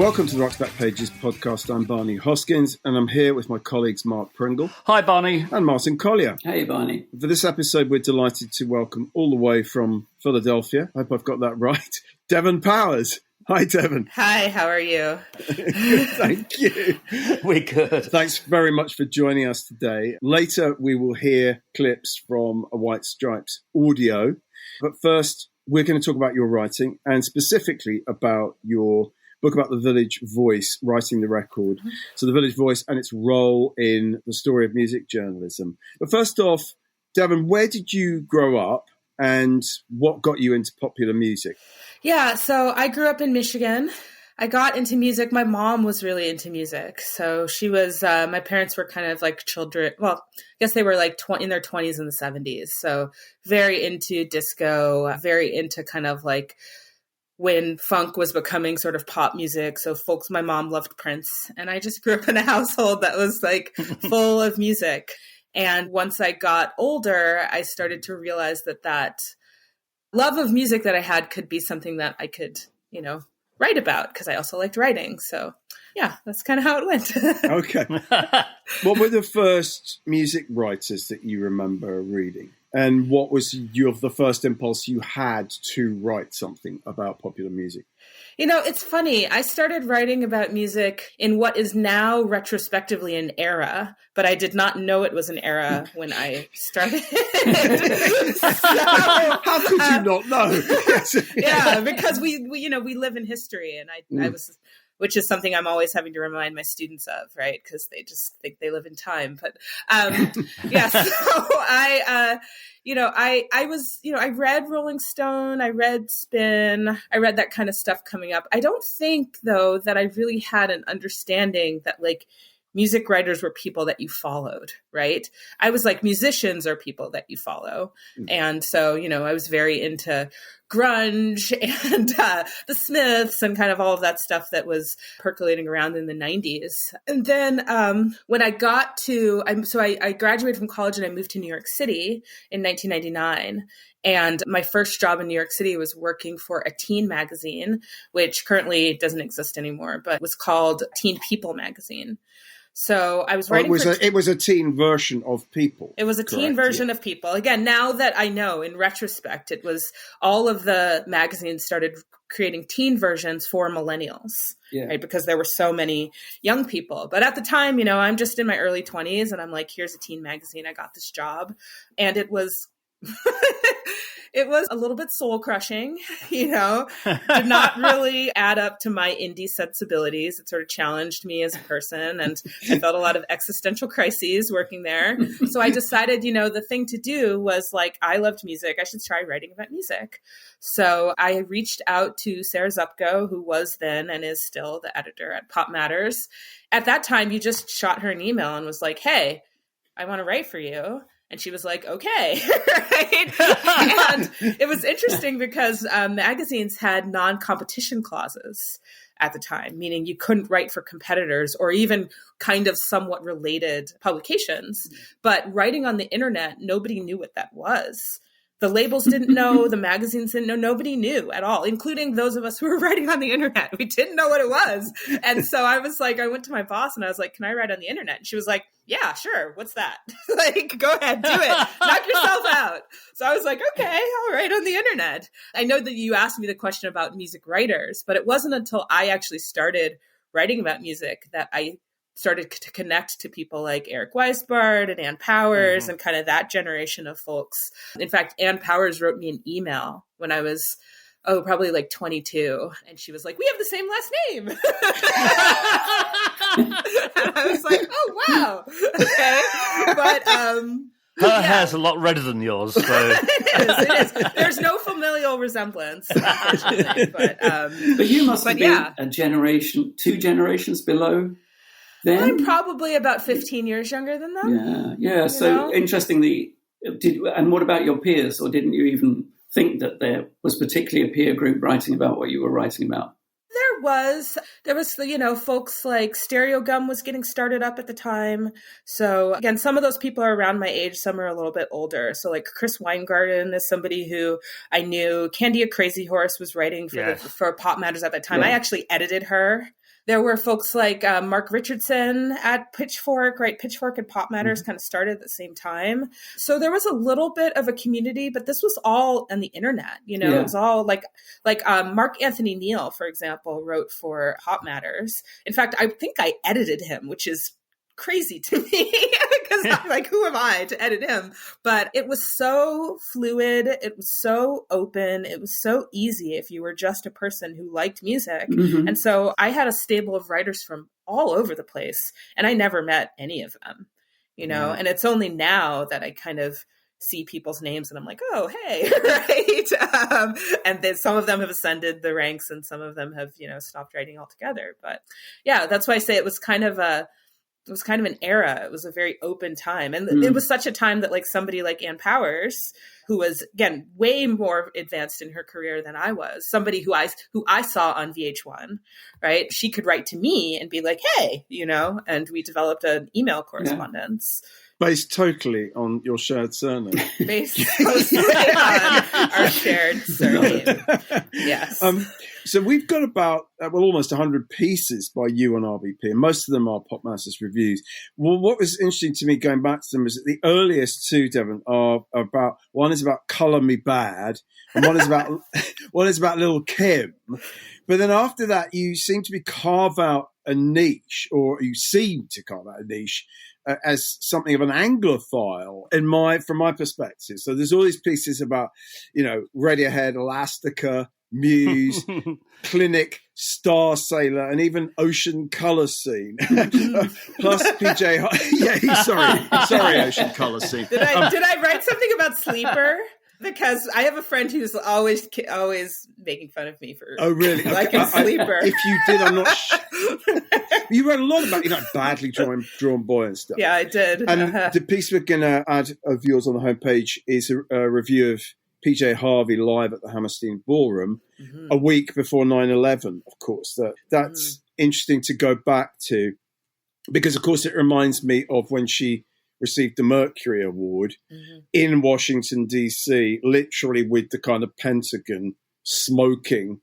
Welcome to the Rock's Back Pages podcast. I'm Barney Hawkins, and I'm here with my colleagues Mark Pringle. Hi, Barney. And Martin Collier. Hey, Barney. For this episode, we're delighted to welcome all the way from Philadelphia, I hope I've got that right, Devon Powers. Hi, Devon. Hi, how are you? Good, thank you. We're good. Thanks very much for joining us today. Later, we will hear clips from a White Stripes audio. But first, we're going to talk about your writing and specifically about your book about the Village Voice, writing the record. Mm-hmm. So the Village Voice and its role in the story of music journalism. But first off, Devon, where did you grow up and what got you into popular music? Yeah, so I grew up in Michigan. I got into music. My mom was really into music. So she was, my parents were kind of like children. Well, I guess they were like in their 20s and the 70s. So very into disco, very into kind of like when funk was becoming sort of pop music. So my mom loved Prince. And I just grew up in a household that was like full of music. And once I got older, I started to realize that love of music that I had could be something that I could, write about, because I also liked writing. So yeah, that's kind of how it went. Okay. What were the first music writers that you remember reading? And what was the first impulse you had to write something about popular music? It's funny. I started writing about music in what is now retrospectively an era, but I did not know it was an era when I started. How could you not know? Yeah, because we live in history, and I was, which is something I'm always having to remind my students of, right? Because they just think they live in time. But yeah, so I read Rolling Stone, I read Spin, I read that kind of stuff coming up. I don't think, though, that I really had an understanding that like music writers were people that you followed, right? I was like, musicians are people that you follow. And so, I was very into grunge and the Smiths and kind of all of that stuff that was percolating around in the 90s. And then when I got to, I graduated from college and I moved to New York City in 1999. And my first job in New York City was working for a teen magazine, which currently doesn't exist anymore, but was called Teen People magazine. So I was writing it was a teen version of People. It was a teen version of People. Again, now that I know, in retrospect, it was all of the magazines started creating teen versions for millennials, right? Because there were so many young people. But at the time, I'm just in my early 20s and I'm like, here's a teen magazine. I got this job. And it was... It was a little bit soul crushing, did not really add up to my indie sensibilities. It sort of challenged me as a person, and I felt a lot of existential crises working there. So I decided, the thing to do was like, I loved music. I should try writing about music. So I reached out to Sarah Zupko, who was then and is still the editor at PopMatters. At that time, you just shot her an email and was like, hey, I want to write for you. And she was like, okay, right? And it was interesting because magazines had non-competition clauses at the time, meaning you couldn't write for competitors or even kind of somewhat related publications. But writing on the internet, nobody knew what that was. The labels didn't know, the magazines didn't know, nobody knew at all, including those of us who were writing on the internet. We didn't know what it was. And so I was like, I went to my boss and I was like, can I write on the internet? And she was like, yeah, sure. What's that? Like, go ahead, do it. Knock yourself out. So I was like, okay, I'll write on the internet. I know that you asked me the question about music writers, but it wasn't until I actually started writing about music that I started to connect to people like Eric Weisbard and Ann Powers and kind of that generation of folks. In fact, Ann Powers wrote me an email when I was, probably like 22. And she was like, we have the same last name. And I was like, oh, wow. Okay. But, her hair's a lot redder than yours. So. It is. There's no familial resemblance, unfortunately. But you must have been two generations below then? I'm probably about 15 years younger than them. Yeah. So interestingly, and what about your peers? Or didn't you even think that there was particularly a peer group writing about what you were writing about? There was, folks like Stereo Gum was getting started up at the time. So again, some of those people are around my age, some are a little bit older. So like Chris Weingarten is somebody who I knew. Candia Crazy Horse was writing for PopMatters at that time. I actually edited her. There were folks like Mark Richardson at Pitchfork, right? Pitchfork and PopMatters kind of started at the same time. So there was a little bit of a community, but this was all on the internet, It was all like Mark Anthony Neal, for example, wrote for PopMatters. In fact, I think I edited him, which is crazy to me because I'm like, who am I to edit him? But it was so fluid. It was so open. It was so easy if you were just a person who liked music. And so I had a stable of writers from all over the place, and I never met any of them, and it's only now that I kind of see people's names and I'm like, oh, hey, right. And then some of them have ascended the ranks and some of them have, stopped writing altogether. But yeah, that's why I say it was kind of an era. It was a very open time. And it was such a time that like somebody like Ann Powers, who was, again, way more advanced in her career than I was, somebody who I saw on VH1, right? She could write to me and be like, hey, and we developed an email correspondence. Based totally on your shared surname. Based totally on our shared surname. Yes. So we've got about, almost 100 pieces by you on RBP, and most of them are PopMatters reviews. Well, what was interesting to me going back to them is that the earliest two, Devon, are about, one is about Colour Me Bad, and one is about Lil' Kim. But then after that, you seem to carve out a niche, or you seem to carve out a niche, as something of an Anglophile from my perspective. So there's all these pieces about, Radiohead, Elastica, Muse, Clinic, Starsailor, and even Ocean Colour Scene. Plus PJ. Sorry, Ocean Colour Scene. Did I write something about Sleeper? Because I have a friend who's always making fun of me for liking Sleeper. If you did, I'm not sure. You wrote a lot about badly drawn boy and stuff. Yeah, I did. And the piece we're going to add of yours on the homepage is a review of PJ Harvey live at the Hammerstein Ballroom a week before 9/11, of course. That's interesting to go back to because, of course, it reminds me of when she received the Mercury Award in Washington, D.C., literally with the kind of Pentagon smoking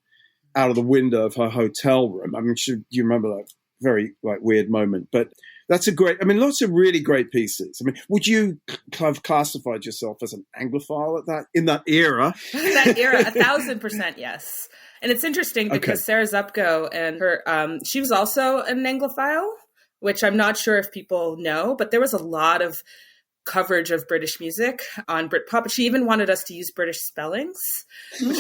out of the window of her hotel room. I mean, you remember that very weird moment? But that's lots of really great pieces. I mean, would you have classified yourself as an Anglophile in that era? That era, 1,000%, yes. And it's interesting because Sarah Zupko and her, she was also an Anglophile, which I'm not sure if people know, but there was a lot of coverage of British music on Britpop. She even wanted us to use British spellings, which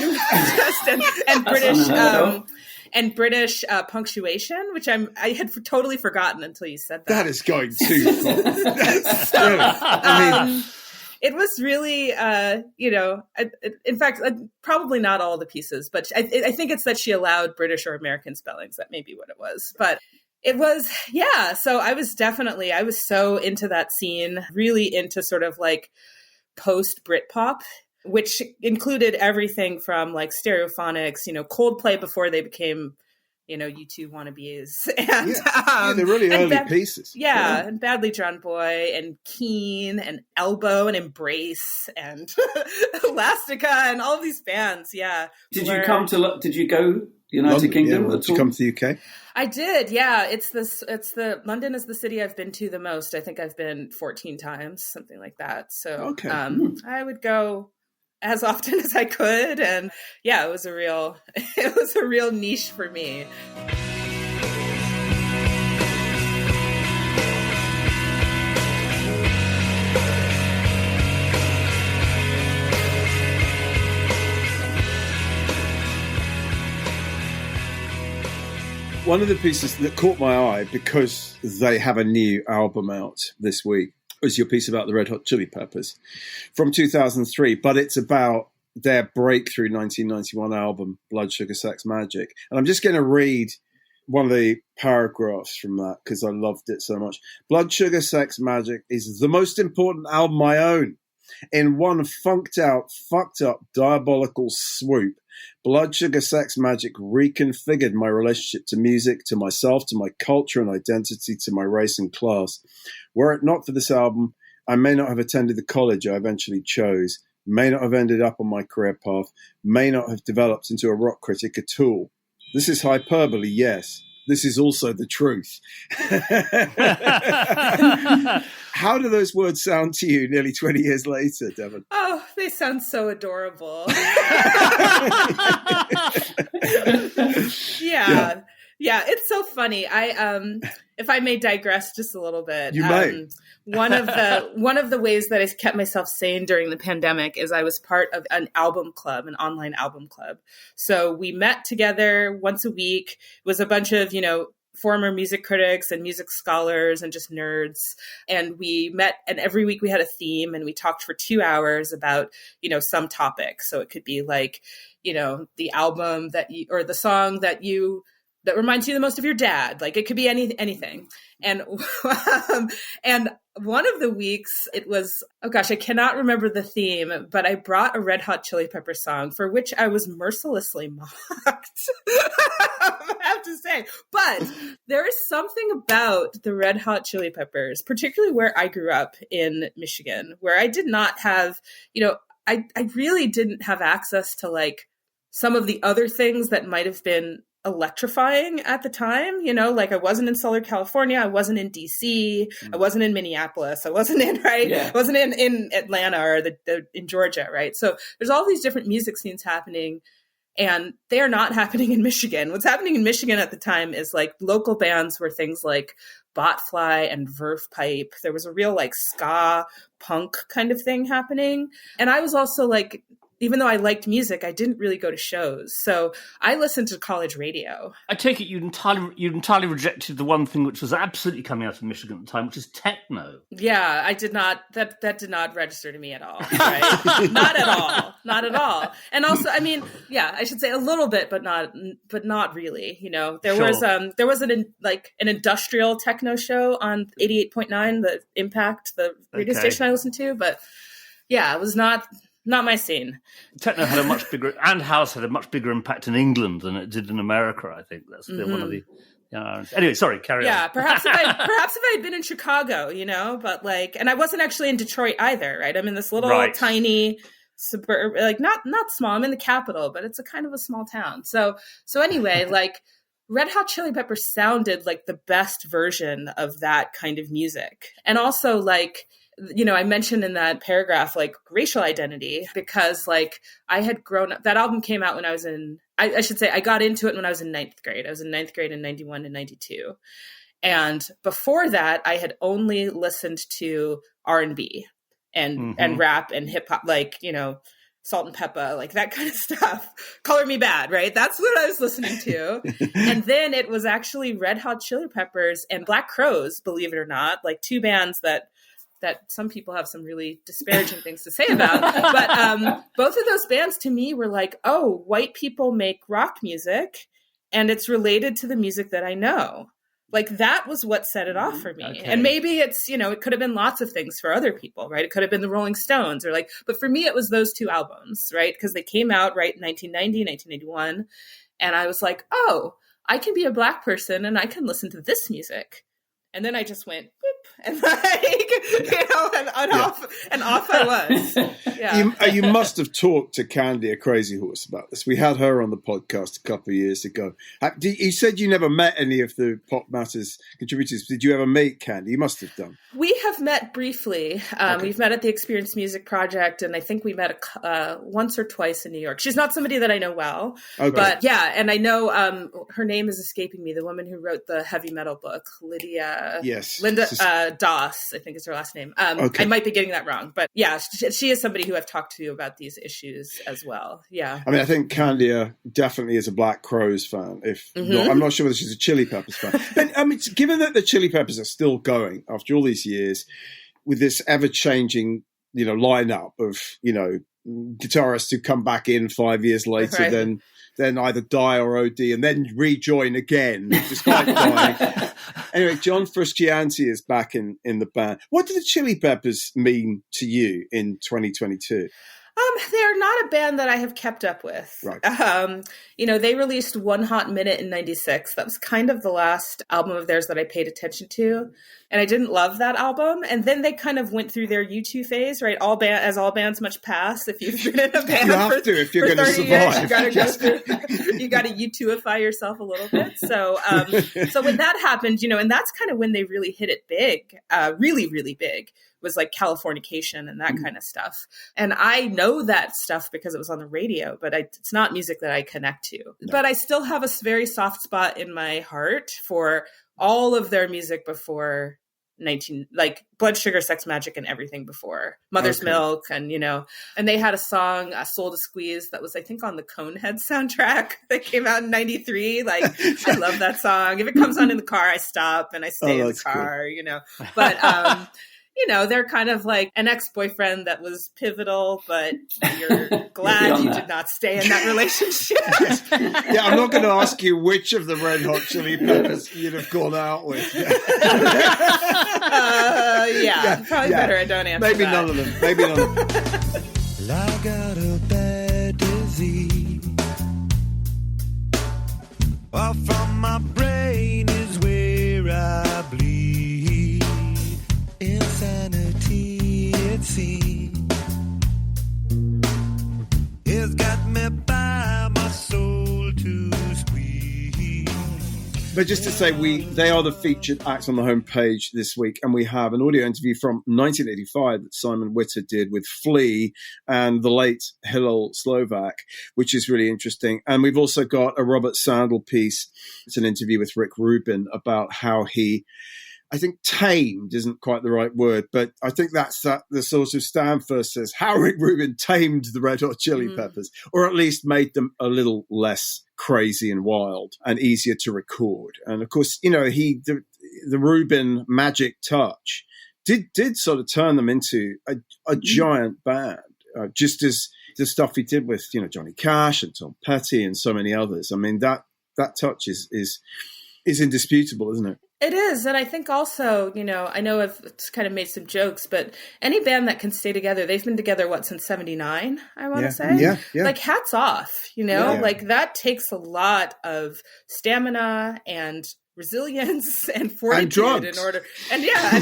and British punctuation, which I had totally forgotten until you said that. That is going too far. It was really, in fact, probably not all the pieces, but I think it's that she allowed British or American spellings. That may be what it was, but it was, yeah. So I was so into that scene, really into sort of like post Britpop, which included everything from like Stereophonics, Coldplay before they became, U2 wannabes. And they're really early pieces. Yeah, and Badly Drawn Boy and Keen and Elbow and Embrace and Elastica and all of these bands. Yeah. Did you go to United Kingdom? Did you come to the UK? I did. Yeah. London is the city I've been to the most. I think I've been 14 times, something like that. So I would go as often as I could. And yeah, it was a real niche for me. One of the pieces that caught my eye because they have a new album out this week was your piece about the Red Hot Chili Peppers from 2003, but it's about their breakthrough 1991 album, Blood, Sugar, Sex, Magic. And I'm just going to read one of the paragraphs from that because I loved it so much. Blood, Sugar, Sex, Magic is the most important album I own. In one funked out, fucked up, diabolical swoop, Blood, Sugar, Sex, Magic reconfigured my relationship to music, to myself, to my culture and identity, to my race and class. Were it not for this album, I may not have attended the college I eventually chose, may not have ended up on my career path, may not have developed into a rock critic at all. This is hyperbole, yes, this is also the truth. How do those words sound to you nearly 20 years later, Devon? Oh, they sound so adorable. Yeah, it's so funny. If I may digress just a little bit. You may. One of the ways that I kept myself sane during the pandemic is I was part of an album club, an online album club. So we met together once a week. It was a bunch of, former music critics and music scholars and just nerds. And we met, and every week we had a theme, and we talked for 2 hours about, some topic. So it could be like, the album or the song that reminds you the most of your dad. Like it could be anything. And, and one of the weeks it was, oh gosh, I cannot remember the theme, but I brought a Red Hot Chili Pepper song for which I was mercilessly mocked. I have to say, but there is something about the Red Hot Chili Peppers, particularly where I grew up in Michigan, where I did not have, I really didn't have access to like some of the other things that might have been electrifying at the time, like I wasn't in Southern California, I wasn't in DC, I wasn't in Minneapolis, I wasn't in, I wasn't in Atlanta or in Georgia, right? So there's all these different music scenes happening, and they are not happening in Michigan. What's happening in Michigan at the time is like local bands were things like Botfly and Verve Pipe. There was a real like ska punk kind of thing happening. And I was also like, even though I liked music, I didn't really go to shows. So I listened to college radio. I take it you entirely rejected the one thing which was absolutely coming out of Michigan at the time, which is techno. Yeah, I did not. That did not register to me at all. Right? Not at all. And also, I mean, yeah, I should say a little bit, but not really. There was an industrial techno show on 88.9, the Impact, the radio station I listened to. But yeah, it was not my scene. Techno had a much bigger, and house had a much bigger impact in England than it did in America, I think. That's one of the... anyway, sorry, carry on. Yeah, perhaps if I had been in Chicago, but like, and I wasn't actually in Detroit either, right? I'm in this little tiny suburb, like not small. I'm in the capital, but it's a kind of a small town. So anyway, like Red Hot Chili Peppers sounded like the best version of that kind of music. And also like, I mentioned in that paragraph, like racial identity, because like I had grown up, that album came out when I was I should say I got into it when I was in 9th grade. I was in 9th grade in 91 and 92. And before that, I had only listened to R&B and rap and hip hop, like, Salt and Pepper, like that kind of stuff. Color Me Bad, right? That's what I was listening to. And then it was actually Red Hot Chili Peppers and Black Crowes, believe it or not, like two bands that some people have some really disparaging things to say about. But both of those bands to me were like, oh, white people make rock music and it's related to the music that I know. Like that was what set it off for me. Okay. And maybe it's, it could have been lots of things for other people, right? It could have been the Rolling Stones or like, but for me, it was those two albums, right? Because they came out right in 1990, 1981. And I was like, oh, I can be a Black person and I can listen to this music. And then I just went, boop, and like, and off I was. Yeah. You must have talked to Candy, a crazy horse, about this. We had her on the podcast a couple of years ago. You said you never met any of the PopMatters contributors. Did you ever meet Candy? You must have done. We have met briefly. We've met at the Experience Music Project, and I think we met once or twice in New York. She's not somebody that I know well, but yeah, and I know her name is escaping me, the woman who wrote the heavy metal book, Linda Doss, I think is her last name. I might be getting that wrong, but yeah, she is somebody who I've talked to about these issues as well. Yeah. I mean, I think Candia definitely is a Black Crowes fan. I'm not sure whether she's a Chili Peppers fan. But I mean, given that the Chili Peppers are still going after all these years with this ever-changing, lineup of, guitarists who come back in 5 years later, then either die or OD and then rejoin again, despite dying. Anyway, John Frusciante is back in the band. What do the Chili Peppers mean to you in 2022? They're not a band that I have kept up with. Right. They released One Hot Minute in 96. That was kind of the last album of theirs that I paid attention to. And I didn't love that album. And then they kind of went through their U2 phase, right? All bands much pass. If you've been in a band if you're going to survive. Years, you got to go through, you got to U2ify yourself a little bit. So, so when that happened, and that's kind of when they really hit it big, really, really big, was like Californication and that kind of stuff. And I know that stuff because it was on the radio, but it's not music that I connect to. No. But I still have a very soft spot in my heart for all of their music before like Blood Sugar Sex Magik and everything before Mother's Milk. And and they had a song, Soul to Squeeze, that was I think on the Coneheads soundtrack that came out in 93. Like I love that song. If it comes on in the car, I stop and I stay in the car, but they're kind of like an ex-boyfriend that was pivotal, but you're glad you did not stay in that relationship. Yeah, I'm not going to ask you which of the Red Hot Chili Peppers you'd have gone out with. Probably better I don't answer Maybe that. none of them. Maybe none of them. I got a bad disease. Off from my brain is where I bleed. Insanity, it seems, it's got me by my soul to squeeze. But just to say, they are the featured acts on the homepage this week, and we have an audio interview from 1985 that Simon Witter did with Flea and the late Hillel Slovak, which is really interesting. And we've also got a Robert Sandel piece. It's an interview with Rick Rubin about how he, I think tamed isn't quite the right word, but I think that's the sort of Stanford says how Rick Rubin tamed the Red Hot Chili Peppers, or at least made them a little less crazy and wild and easier to record. And of course, the Rubin magic touch did sort of turn them into a giant band, just as the stuff he did with Johnny Cash and Tom Petty and so many others. I mean that touch is indisputable, isn't it? It is. And I think also, I know I've kind of made some jokes, but any band that can stay together, they've been together, since 79, I want to say? Yeah. Like, hats off, like that takes a lot of stamina and resilience and fortitude in order. And I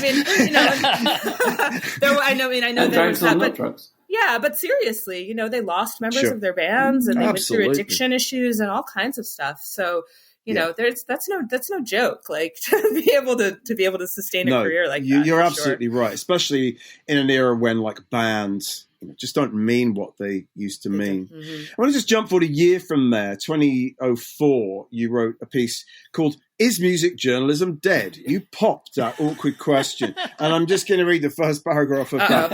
know there was that, but drugs. Yeah, but seriously, they lost members of their bands and they went through addiction issues and all kinds of stuff. So, that's no joke. Like to be able to sustain a career like that. You're absolutely right, especially in an era when bands just don't mean what they used to mean. Mm-hmm. I want to just jump forward a year from there, 2004. You wrote a piece called "Is Music Journalism Dead?" You popped that awkward question, and I'm just going to read the first paragraph of that.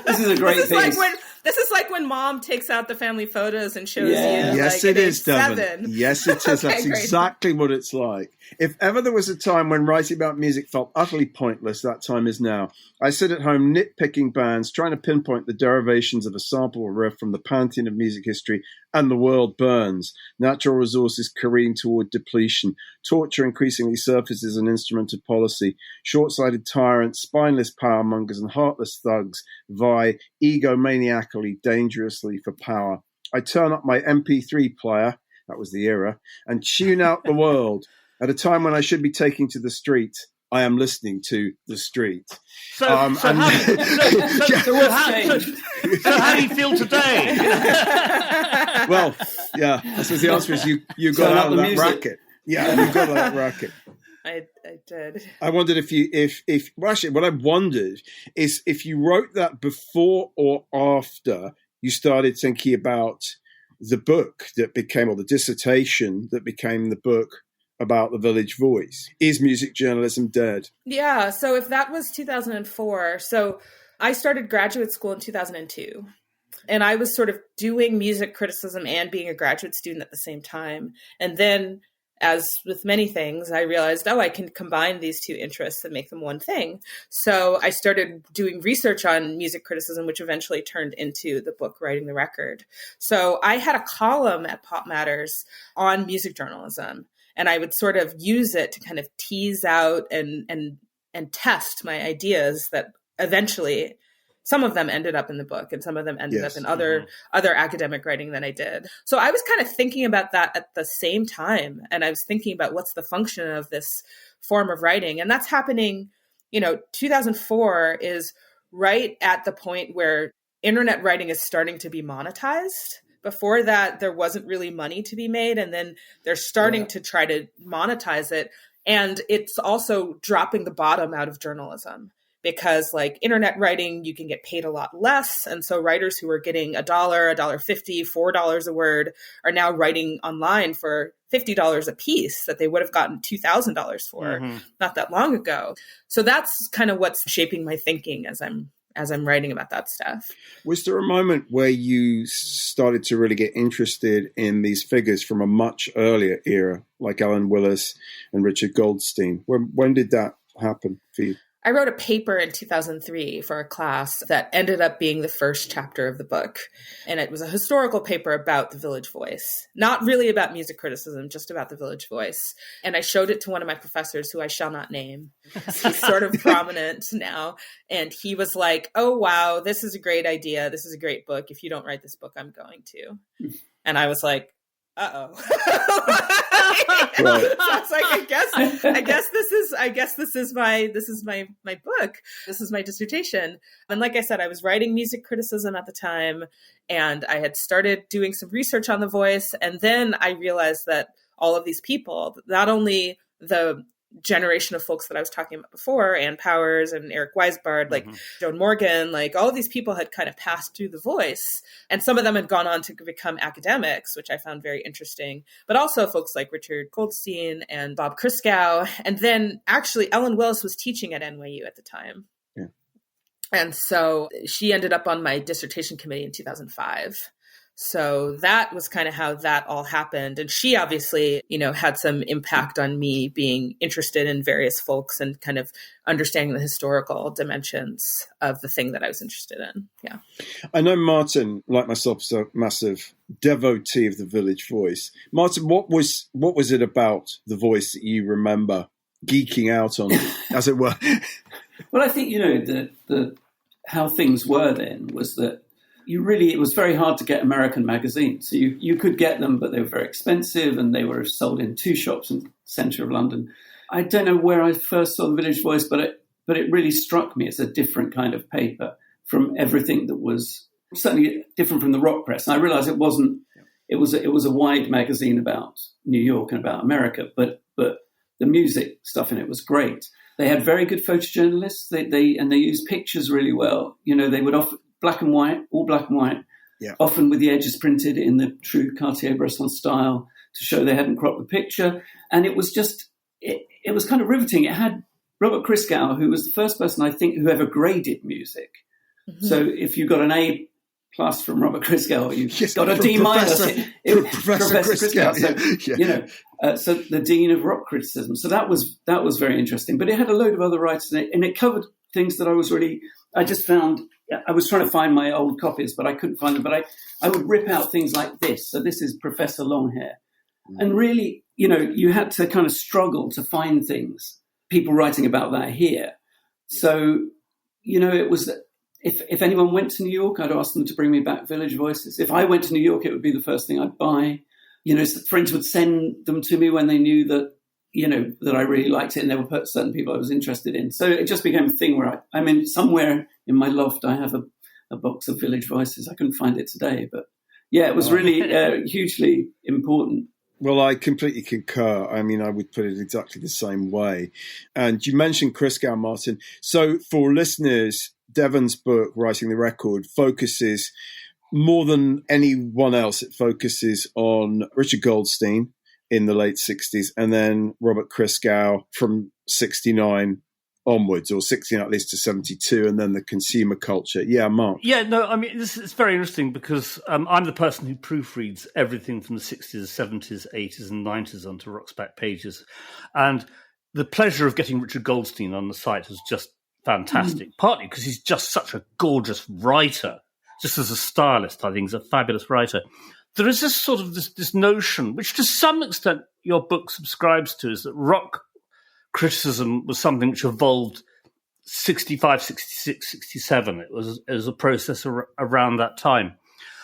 This is a great piece. This is like when mom takes out the family photos and shows you. Yes, it is, Devon. Yes, it is. Okay, That's great. exactly what it's like. If ever there was a time when writing about music felt utterly pointless, that time is now. I sit at home nitpicking bands, trying to pinpoint the derivations of a sample or riff from the pantheon of music history, and the world burns. Natural resources careen toward depletion. Torture increasingly surfaces as an instrument of policy. Short-sighted tyrants, spineless power mongers, and heartless thugs vie egomaniacally, dangerously for power. I turn up my MP3 player, that was the era, and tune out the world. At a time when I should be taking to the street, I am listening to the street. So how do you feel today? Well, yeah, I suppose the answer is you got out of that racket. Yeah, you got out of that racket. I did. I wondered what I wondered is if you wrote that before or after you started thinking about the book that became, or the dissertation that became the book about the Village Voice. Is music journalism dead? Yeah, so if that was 2004, so I started graduate school in 2002. And I was sort of doing music criticism and being a graduate student at the same time. And then, as with many things, I realized, I can combine these two interests and make them one thing. So I started doing research on music criticism, which eventually turned into the book, Writing the Record. So I had a column at PopMatters on music journalism, and I would sort of use it to kind of tease out and test my ideas that eventually some of them ended up in the book and some of them ended up in other academic writing that I did. So I was kind of thinking about that at the same time. And I was thinking about what's the function of this form of writing. And that's happening, 2004 is right at the point where internet writing is starting to be monetized. Before that, there wasn't really money to be made. And then they're starting to try to monetize it. And it's also dropping the bottom out of journalism because like internet writing, you can get paid a lot less. And so writers who are getting $1, $1.50, $4 a word are now writing online for $50 a piece that they would have gotten $2,000 for not that long ago. So that's kind of what's shaping my thinking as I'm writing about that stuff. Was there a moment where you started to really get interested in these figures from a much earlier era, like Alan Willis and Richard Goldstein? When did that happen for you? I wrote a paper in 2003 for a class that ended up being the first chapter of the book. And it was a historical paper about the Village Voice, not really about music criticism, just about the Village Voice. And I showed it to one of my professors who I shall not name. He's sort of prominent now. And he was like, oh, wow, this is a great idea. This is a great book. If you don't write this book, I'm going to. And I was like, uh-oh. Right. So I was like, I guess this is my book. This is my dissertation. And like I said, I was writing music criticism at the time, and I had started doing some research on the voice. And then I realized that all of these people, not only the generation of folks that I was talking about before, Ann Powers and Eric Weisbard, like Joan Morgan, like all of these people had kind of passed through the voice, and some of them had gone on to become academics, which I found very interesting, but also folks like Richard Goldstein and Bob Christgau. And then actually Ellen Willis was teaching at NYU at the time. Yeah. And so she ended up on my dissertation committee in 2005. So that was kind of how that all happened. And she obviously, had some impact on me being interested in various folks and kind of understanding the historical dimensions of the thing that I was interested in. Yeah. I know Martin, like myself, is a massive devotee of the Village Voice. Martin, what was it about the Voice that you remember geeking out on, as it were? Well, I think, the how things were then was that it was very hard to get American magazines. So you could get them, but they were very expensive, and they were sold in 2 shops in the centre of London. I don't know where I first saw the Village Voice, but it really struck me as a different kind of paper from everything that was certainly different from the rock press. And I realised it wasn't. It was a wide magazine about New York and about America, but the music stuff in it was great. They had very good photojournalists. They used pictures really well. They would offer all black and white, often with the edges printed in the true Cartier-Bresson style to show they hadn't cropped the picture. And it was just, it was kind of riveting. It had Robert Christgau, who was the first person, I think, who ever graded music. Mm-hmm. So if you got an A+ from Robert Christgau, you got a D-. Professor Christgau. So, so the dean of rock criticism. So that was very interesting. But it had a load of other writers in it, and it covered things that I just found. I was trying to find my old copies, but I couldn't find them. But I would rip out things like this. So this is Professor Longhair. And really, you had to kind of struggle to find things, people writing about that here. So, it was, if anyone went to New York, I'd ask them to bring me back Village Voices. If I went to New York, it would be the first thing I'd buy. Friends would send them to me when they knew that, that I really liked it, and there were certain people I was interested in. So it just became a thing where somewhere in my loft, I have a box of Village Voices. I couldn't find it today, but yeah, it was really hugely important. Well, I completely concur. I would put it exactly the same way. And you mentioned Christgau, Martin. So for listeners, Devon's book, Writing the Record, focuses more than anyone else. It focuses on Richard Goldstein in the late 60s, and then Robert Christgau from 69 onwards, or 69 at least to 72, and then the consumer culture. Yeah, Mark. Yeah, no, this is very interesting because I'm the person who proofreads everything from the 60s, 70s, 80s, and 90s onto Rock's back pages. And the pleasure of getting Richard Goldstein on the site was just fantastic, partly because he's just such a gorgeous writer. Just as a stylist, I think he's a fabulous writer. There is this sort of this notion, which to some extent your book subscribes to, is that rock criticism was something which evolved 65, 66, 67. It was a process around that time.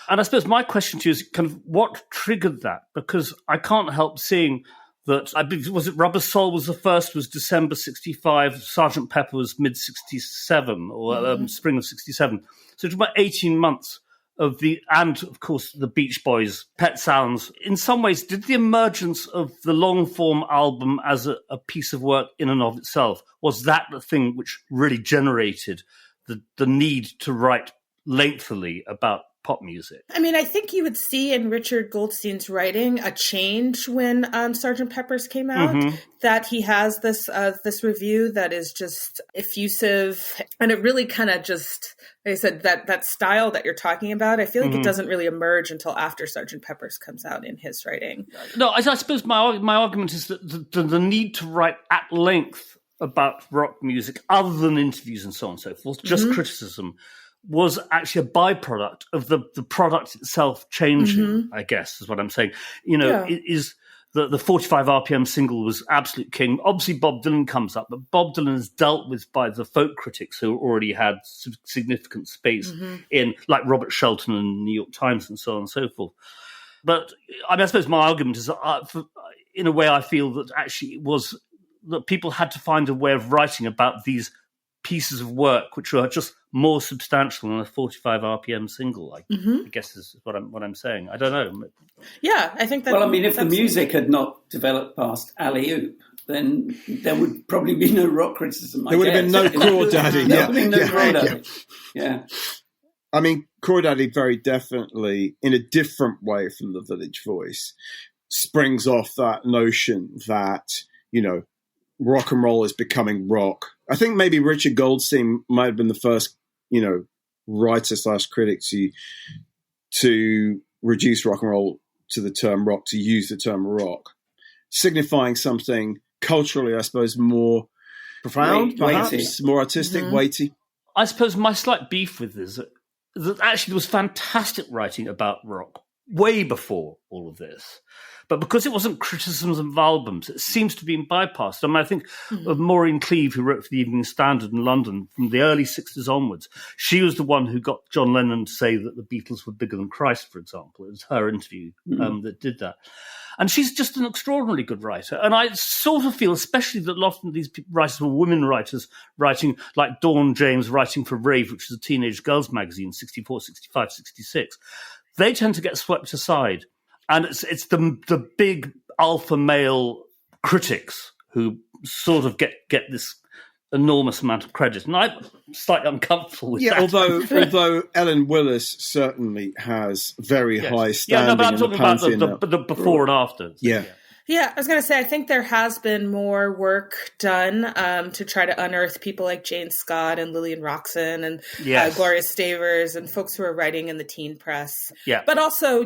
And I suppose my question to you is kind of what triggered that? Because I can't help seeing that, I believe, was it Rubber Soul was the first, was December 65, Sgt. Pepper was mid-67, or spring of 67. So it was about 18 months and of course the Beach Boys, Pet Sounds. In some ways, did the emergence of the long-form album as a piece of work in and of itself, was that the thing which really generated the need to write lengthily about pop music? I mean, I think you would see in Richard Goldstein's writing a change when Sgt. Pepper's came out, that he has this review that is just effusive, and it really kind of just, like I said, that style that you're talking about, I feel like it doesn't really emerge until after Sgt. Pepper's comes out in his writing. No, I suppose my argument is that the need to write at length about rock music, other than interviews and so on and so forth, just criticism, was actually a byproduct of the product itself changing, I guess, is what I'm saying. It is the 45 RPM single was absolute king. Obviously, Bob Dylan comes up, but Bob Dylan is dealt with by the folk critics who already had significant space in, like Robert Shelton and the New York Times and so on and so forth. But I suppose my argument is that, in a way, I feel that actually it was that people had to find a way of writing about these pieces of work which are just more substantial than a 45 RPM single. I guess is what I'm saying. I don't know. Yeah, I think that. Well, I mean, if the music had not developed past Alley Oop, then there would probably be no rock criticism. There would have been no Crawdaddy. There would have been no Crawdaddy. Yeah. I mean, Crawdaddy very definitely, in a different way from the Village Voice, springs off that notion that, rock and roll is becoming rock. I think maybe Richard Goldstein might have been the first, writer/critic to reduce rock and roll to the term rock, to use the term rock, signifying something culturally, I suppose, more profound, perhaps, weighty. More artistic, weighty. I suppose my slight beef with this is that actually there was fantastic writing about rock way before all of this. But because it wasn't criticisms of albums, it seems to be bypassed. I mean, I think of Maureen Cleave, who wrote for the Evening Standard in London from the early 60s onwards. She was the one who got John Lennon to say that the Beatles were bigger than Christ, for example. It was her interview that did that. And she's just an extraordinarily good writer. And I sort of feel, especially that often these writers were women writers writing, like Dawn James writing for Rave, which is a teenage girls magazine, 64, 65, 66. They tend to get swept aside. And it's the big alpha male critics who sort of get this enormous amount of credit. And I'm slightly uncomfortable with that. Although Ellen Willis certainly has very high standing. Yeah, no, but I'm talking about the before and after. Yeah. Yeah, I was going to say, I think there has been more work done to try to unearth people like Jane Scott and Lillian Roxon and Gloria Stavers and folks who are writing in the teen press. Yeah. But also,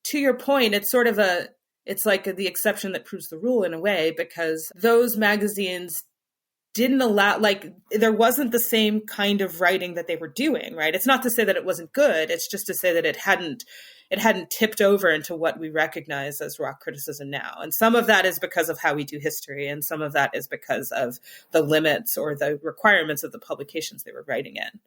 to your point, it's sort of it's like the exception that proves the rule in a way, because those magazines didn't allow, there wasn't the same kind of writing that they were doing, right? It's not to say that it wasn't good. It's just to say that it hadn't tipped over into what we recognize as rock criticism now. And some of that is because of how we do history. And some of that is because of the limits or the requirements of the publications they were writing in.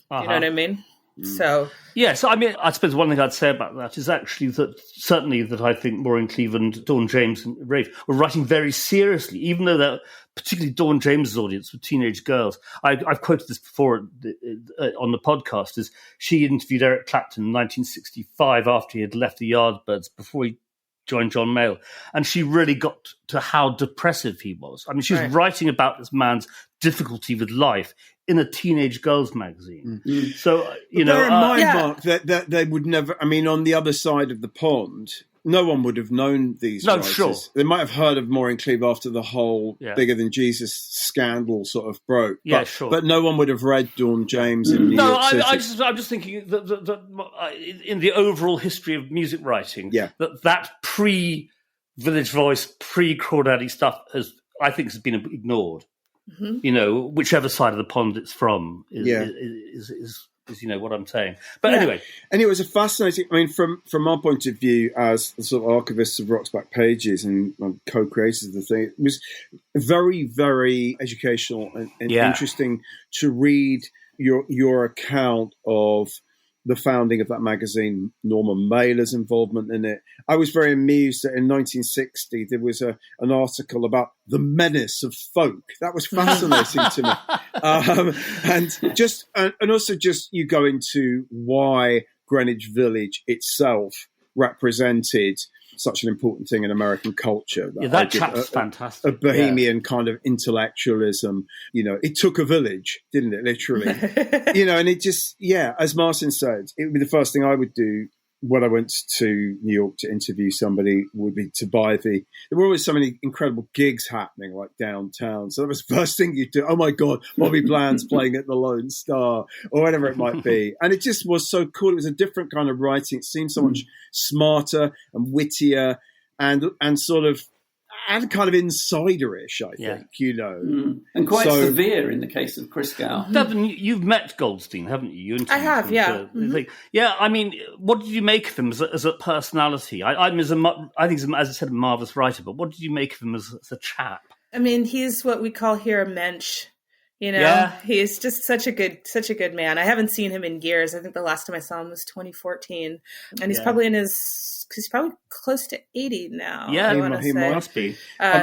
You know what I mean? So I mean, I suppose one thing I'd say about that is actually that certainly that I think Maureen Cleave and Dawn James and Rave were writing very seriously, even though they're particularly Dawn James's audience were teenage girls. I've quoted this before on the podcast. Is she interviewed Eric Clapton in 1965 after he had left the Yardbirds, before he joined John Mayall, and she really got to how depressive he was. I mean, she was writing about this man's difficulty with life in a teenage girls magazine. So, bear in mind, Mark, that they would never, I mean, on the other side of the pond, no one would have known these writers. Sure. They might have heard of Maureen Cleave after the whole Bigger Than Jesus scandal sort of broke. But no one would have read Dawn James in New York City. I'm just thinking that in the overall history of music writing, that pre-Village Voice, pre-Crawdaddy stuff has been ignored. Whichever side of the pond it's from is what I'm saying. But anyway. And it was a fascinating, I mean, from our point of view as the sort of archivists of Rock's Back Pages and co-creators of the thing, it was very, very educational and interesting to read your account of the founding of that magazine, Norman Mailer's involvement in it. I was very amused that in 1960 there was an article about the menace of folk. That was fascinating to me. And also just you go into why Greenwich Village itself represented such an important thing in American culture. That chap's fantastic. A bohemian kind of intellectualism. It took a village, didn't it? Literally. And it just, as Martin said, it would be the first thing I would do when I went to New York to interview somebody would be to buy there were always so many incredible gigs happening like downtown. So that was the first thing you'd do. Oh my God, Bobby Bland's playing at the Lone Star or whatever it might be. And it just was so cool. It was a different kind of writing. It seemed so much smarter and wittier and sort of and kind of insiderish, I think, And quite severe in the case of Chris Gow. Devon, you've met Goldstein, haven't you? I have, yeah. I mean, what did you make of him as a personality? I think he's, as I said, a marvellous writer, but what did you make of him as a chap? I mean, he's what we call here a mensch. He's just such a good man. I haven't seen him in years. I think the last time I saw him was 2014. And he's probably he's probably close to 80 now. Yeah, he must be.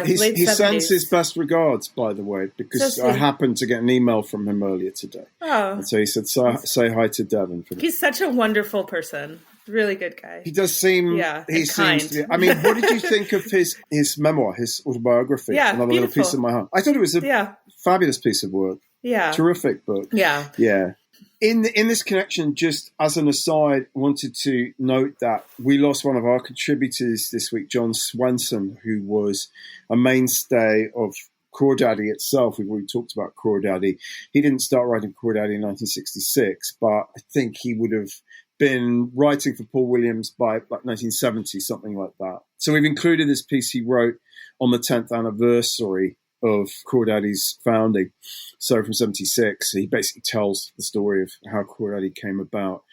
He sends his best regards, by the way, because I happened to get an email from him earlier today. Oh. And so he said, say hi to Devon. He's such a wonderful person. Really good guy. He does seem... he seems to be, I mean, what did you think of his memoir, his autobiography? Yeah, Another Little Piece of My Heart. I thought it was a fabulous piece of work. Yeah. Terrific book. Yeah. Yeah. In this connection, just as an aside, I wanted to note that we lost one of our contributors this week, John Swenson, who was a mainstay of Crawdaddy itself. We've already talked about Crawdaddy. He didn't start writing Crawdaddy in 1966, but I think he would have been writing for Paul Williams by like 1970, something like that. So we've included this piece he wrote on the 10th anniversary of Crawdaddy's founding. So from 76, he basically tells the story of how Crawdaddy came about.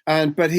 But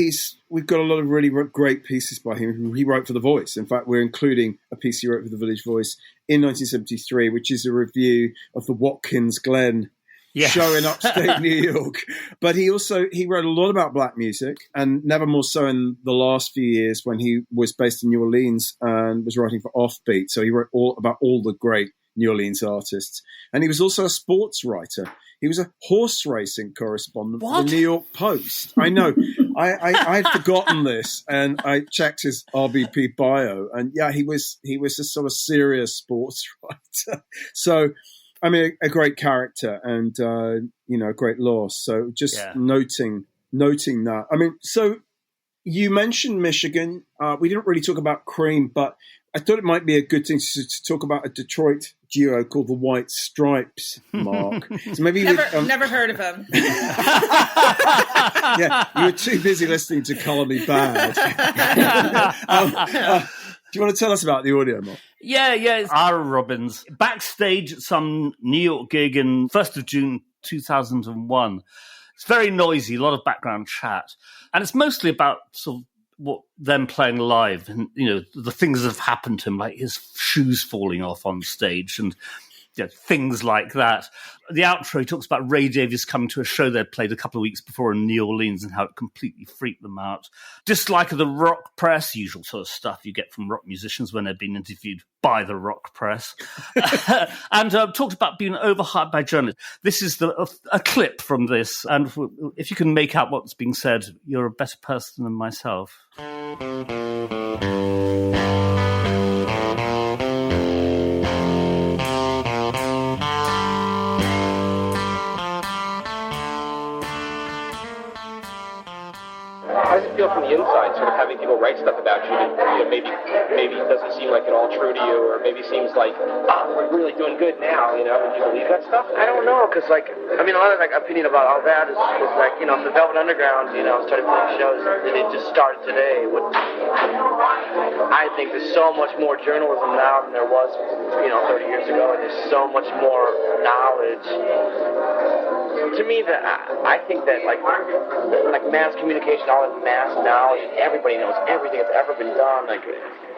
we've got a lot of really great pieces by him who he wrote for The Voice. In fact, we're including a piece he wrote for the Village Voice in 1973, which is a review of the Watkins Glen show in upstate New York. But he wrote a lot about black music, and never more so in the last few years when he was based in New Orleans and was writing for Offbeat. So he wrote about all the great New Orleans artists. And he was also a sports writer. He was a horse racing correspondent for the New York Post. I know. I had forgotten this, and I checked his RBP bio, and he was a sort of serious sports writer. So, I mean, a great character and, a great loss. So just noting that. I mean, so you mentioned Michigan. We didn't really talk about Cream, but I thought it might be a good thing to talk about a Detroit duo called the White Stripes, Mark. So maybe never heard of them. You were too busy listening to Colour Me Bad. Do you want to tell us about the audio, Mark? Yeah, it's Ira Robbins. Backstage at some New York gig in 1st of June 2001. It's very noisy, a lot of background chat. And it's mostly about sort of them playing live and, the things that have happened to him, like his shoes falling off on stage and things like that. The outro, he talks about Ray Davies coming to a show they'd played a couple of weeks before in New Orleans and how it completely freaked them out. Dislike of the rock press, usual sort of stuff you get from rock musicians when they've been interviewed by the rock press. And talked about being overhyped by journalists. This is a clip from this, and if you can make out what's being said, you're a better person than myself. How does it feel from the inside, sort of having people write stuff about you that maybe it doesn't seem like it all true to you, or maybe seems like, we're really doing good now, Would you believe that stuff? I don't know, because, a lot of, opinion about all that is like, if the Velvet Underground, started playing shows, and it just started today. I think there's so much more journalism now than there was, 30 years ago, and there's so much more knowledge. To me, I think that, like mass communication, all that mass knowledge, everybody knows everything that's ever been done.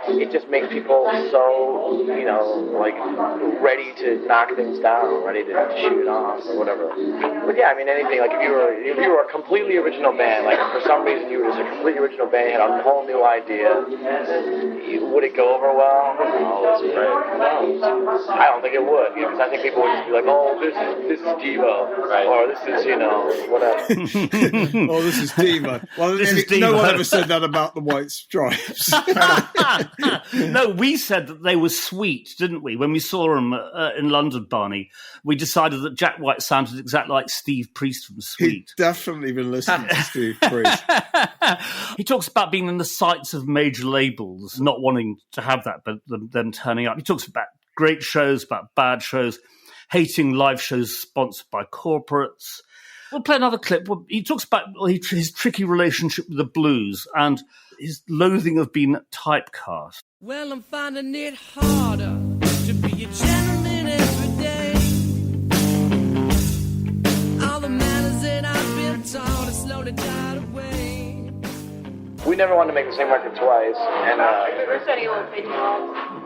it just makes people so, you know, like ready to knock things down, ready to shoot it off or whatever. But yeah, I mean, anything, like if you were a completely original band, like for some reason you were just a completely original band, you had a whole new idea, would it go over well? No, I don't think it would, you know, because I think people would just be like, oh, this is Devo, right, or this is, you know, whatever. Oh, this is Devo. Well, no one ever said that about the White Stripes. No, we said that they were sweet, didn't we? When we saw them in London, Barney, we decided that Jack White sounded exactly like Steve Priest from Sweet. He'd definitely been listening to Steve Priest. He talks about being in the sights of major labels, not wanting to have that, but them turning up. He talks about great shows, about bad shows, hating live shows sponsored by corporates. We'll play another clip. He talks about his tricky relationship with the blues and his loathing of being typecast. Well, I'm finding it harder to be a gentleman every day. All the manners that I've been taught are slowly died away. We never wanted to make the same record twice, and we're starting a little pigeonhole.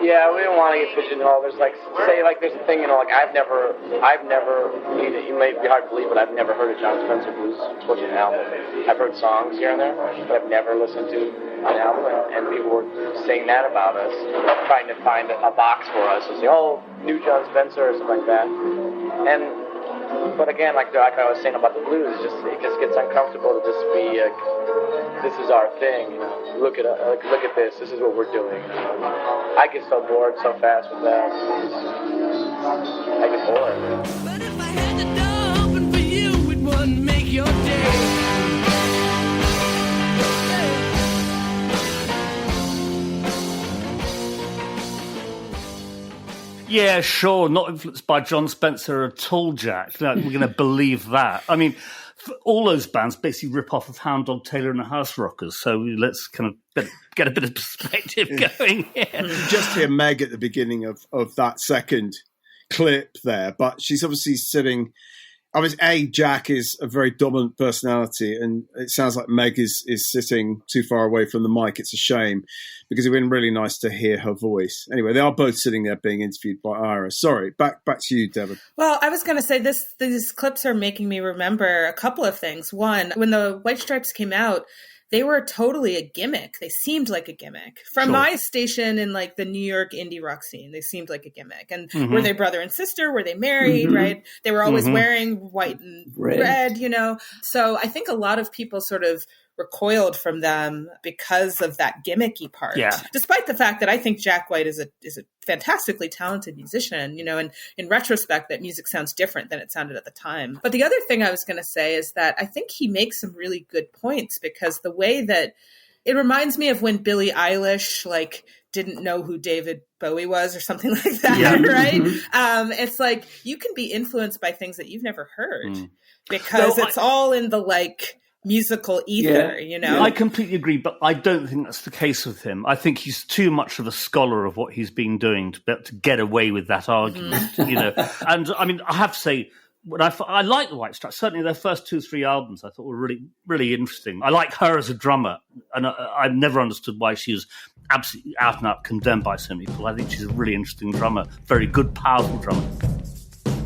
yeah, we didn't want to get pigeonholed. There's like, say, like there's a thing, you know, like I've never, you may be hard to believe, but I've never heard a John Spencer Blues Explosion album. I've heard songs here and there, but I've never listened to an album, and people were saying that about us, trying to find a box for us and say, oh, new John Spencer or something like that. But again, like I was saying about the blues, it just gets uncomfortable to just be this is our thing. You know? Look at this. This is what we're doing. I get so bored so fast with that. I get bored. But if I had the door open for you, it wouldn't make your day. Yeah, sure, not influenced by John Spencer at all, Jack. No, we're going to believe that. I mean, all those bands basically rip off of Hound Dog Taylor and the House Rockers, so let's kind of get a bit of perspective going here. You just hear Meg at the beginning of that second clip there, but she's obviously sitting... I mean, Jack is a very dominant personality, and it sounds like Meg is sitting too far away from the mic. It's a shame, because it would have been really nice to hear her voice. Anyway, they are both sitting there being interviewed by Ira. Sorry, back to you, Devon. Well, I was going to say these clips are making me remember a couple of things. One, when the White Stripes came out, they were totally a gimmick. They seemed like a gimmick. From my station in like the New York indie rock scene, they seemed like a gimmick. And were they brother and sister? Were they married, right? They were always wearing white and red, you know? So I think a lot of people sort of recoiled from them because of that gimmicky part. Yeah. Despite the fact that I think Jack White is a fantastically talented musician, you know, and in retrospect, that music sounds different than it sounded at the time. But the other thing I was going to say is that I think he makes some really good points, because the way that it reminds me of when Billie Eilish, like, didn't know who David Bowie was or something like that, right? It's like, you can be influenced by things that you've never heard because it's all in the, like, musical ether, you know? I completely agree, but I don't think that's the case with him. I think he's too much of a scholar of what he's been doing to get away with that argument, you know? And, I mean, I have to say, I like the White Stripes. Certainly their first 2 or 3 albums I thought were really, really interesting. I like her as a drummer, and I've never understood why she was absolutely out and out condemned by so many people. I think she's a really interesting drummer, very good, powerful drummer.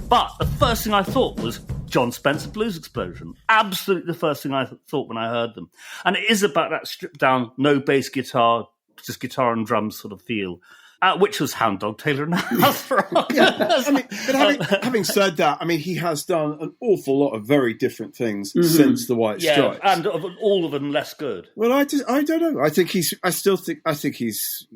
But the first thing I thought was John Spencer Blues Explosion. Absolutely the first thing I thought when I heard them. And it is about that stripped down, no bass guitar, just guitar and drums sort of feel. Which was Hound Dog Taylor and the House Rockers. I mean, but having said that, I mean, he has done an awful lot of very different things since the White Stripes, and all of them less good. Well, I don't know. I think he's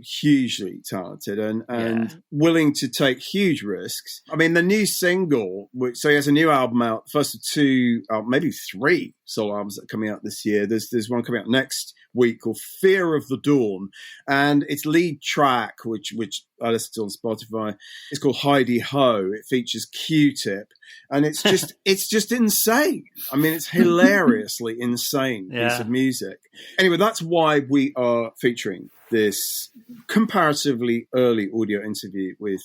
hugely talented and willing to take huge risks. I mean, the new single, so he has a new album out. First of 2, maybe 3 solo albums that are coming out this year. There's one coming out next week called Fear of the Dawn, and its lead track, which I listened to on Spotify, is called Heidi Ho. It features Q-Tip, and it's just insane. I mean, it's hilariously insane piece of music. Anyway, that's why we are featuring this comparatively early audio interview with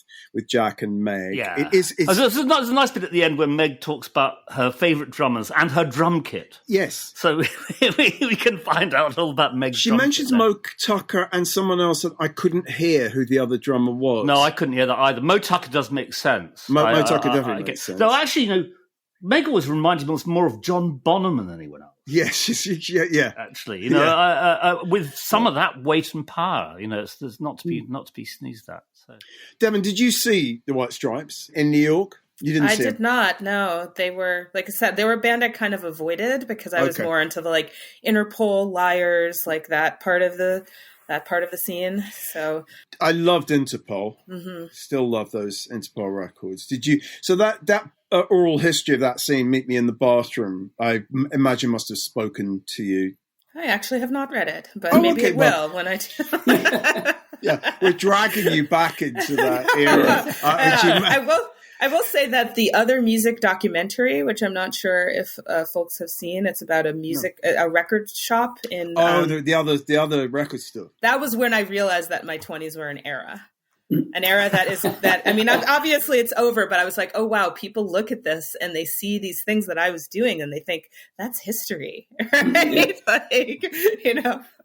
Jack and Meg. Yeah. There's a nice bit at the end where Meg talks about her favourite drummers and her drum kit. Yes. So we can find out all about Meg's She drum mentions kit Mo Tucker and someone else that I couldn't hear who the other drummer was. No, I couldn't hear that either. Mo Tucker does make sense. Mo Tucker definitely makes sense. Though actually, Meg always reminded me more of John Bonham than anyone else. Yes, yeah. Actually, with some of that weight and power, there's not to be sneezed at. So, Devon, did you see the White Stripes in New York? You didn't see them? I did not. No, they were, like I said, they were a band I kind of avoided because I was more into the Interpol, Liars, that part of the scene. So I loved Interpol. Mm-hmm. Still love those Interpol records. Did you? So that oral history of that scene, "Meet Me in the Bathroom," I imagine must have spoken to you. I actually have not read it, but maybe it will when I do. Yeah, we're dragging you back into that era. I will say that the other music documentary, which I'm not sure if folks have seen, it's about a record shop in. The other record store. That was when I realized that my 20s were an era that I mean, obviously it's over, but I was like, oh wow, people look at this and they see these things that I was doing and they think that's history, right?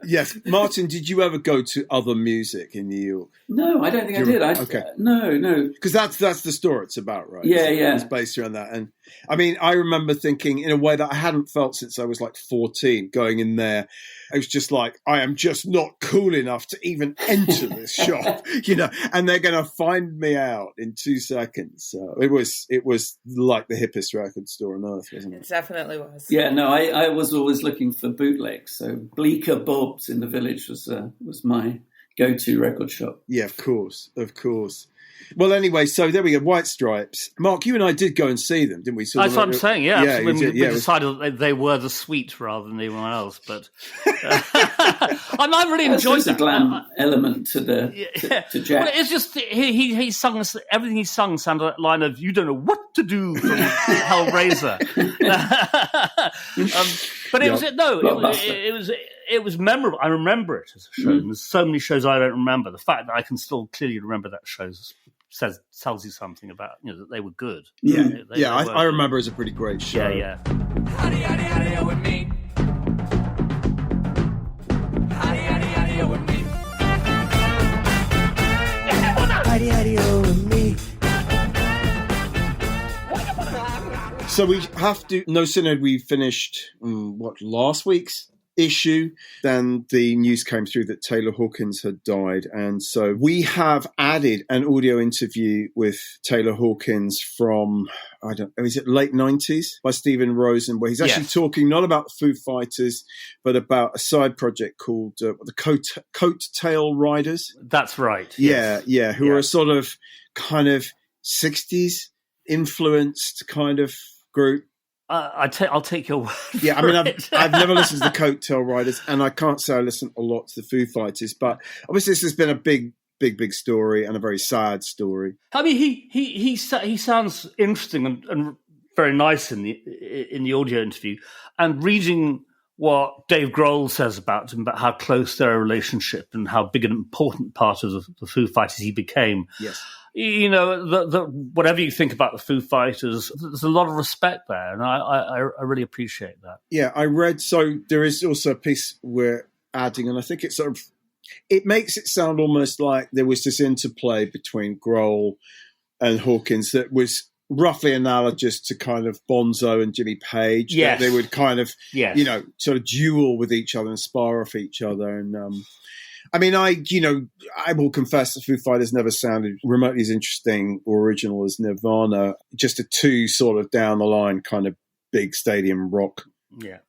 Yes. Martin, did you ever go to Other Music in New York? No, I don't think I did. Okay. No. Because that's the story it's about, right? Yeah. It's based around that. And I mean, I remember thinking in a way that I hadn't felt since I was 14, going in there. I was just like, I am just not cool enough to even enter this shop, and they're going to find me out in 2 seconds. So it was like the hippest record store on earth, wasn't it? It definitely was. Yeah, no, I was always looking for bootlegs. So Bleecker Bob's in the Village was my go-to record shop. Yeah, of course. Well, anyway, so there we go, White Stripes. Mark, you and I did go and see them, didn't we? That's what I'm saying, yeah. We did, decided that they were the suite rather than anyone else, but I really enjoyed that. There's a glam element to to Jack. Well, it's just, he sung, everything he sung sounded like a line of, you don't know what to do from Hellraiser. But it was memorable. I remember it as a show. And there's so many shows I don't remember. The fact that I can still clearly remember that show tells you something about that they were good. Yeah, I remember it as a pretty great show. Yeah. Howdy, howdy, howdy, with me. Howdy, howdy, howdy, with me. Howdy, howdy, with me. So we have to. No sooner had we finished last week's issue, then the news came through that Taylor Hawkins had died, and so we have added an audio interview with Taylor Hawkins from is it late 90s by Stephen Rosen, where he's actually talking not about the Foo Fighters but about a side project called the Coattail Riders. That's right. Yeah, who are a sort of kind of 60s influenced kind of group. I'll take your word. Yeah, I mean, I've never listened to the Coattail Riders, and I can't say I listen a lot to the Foo Fighters, but obviously this has been a big story and a very sad story. I mean, he sounds interesting and very nice in the audio interview, and reading what Dave Grohl says about him, about how close their relationship and how big an important part of the Foo Fighters he became. Yes. Whatever you think about the Foo Fighters, there's a lot of respect there, and I really appreciate that. Yeah, I read. So there is also a piece we're adding, and I think it's it makes it sound almost like there was this interplay between Grohl and Hawkins that was roughly analogous to kind of Bonzo and Jimmy Page. Yes. They would kind of, sort of duel with each other and spar off each other, and. I mean, I will confess the Foo Fighters never sounded remotely as interesting or original as Nirvana. Just a two sort of down the line kind of big stadium rock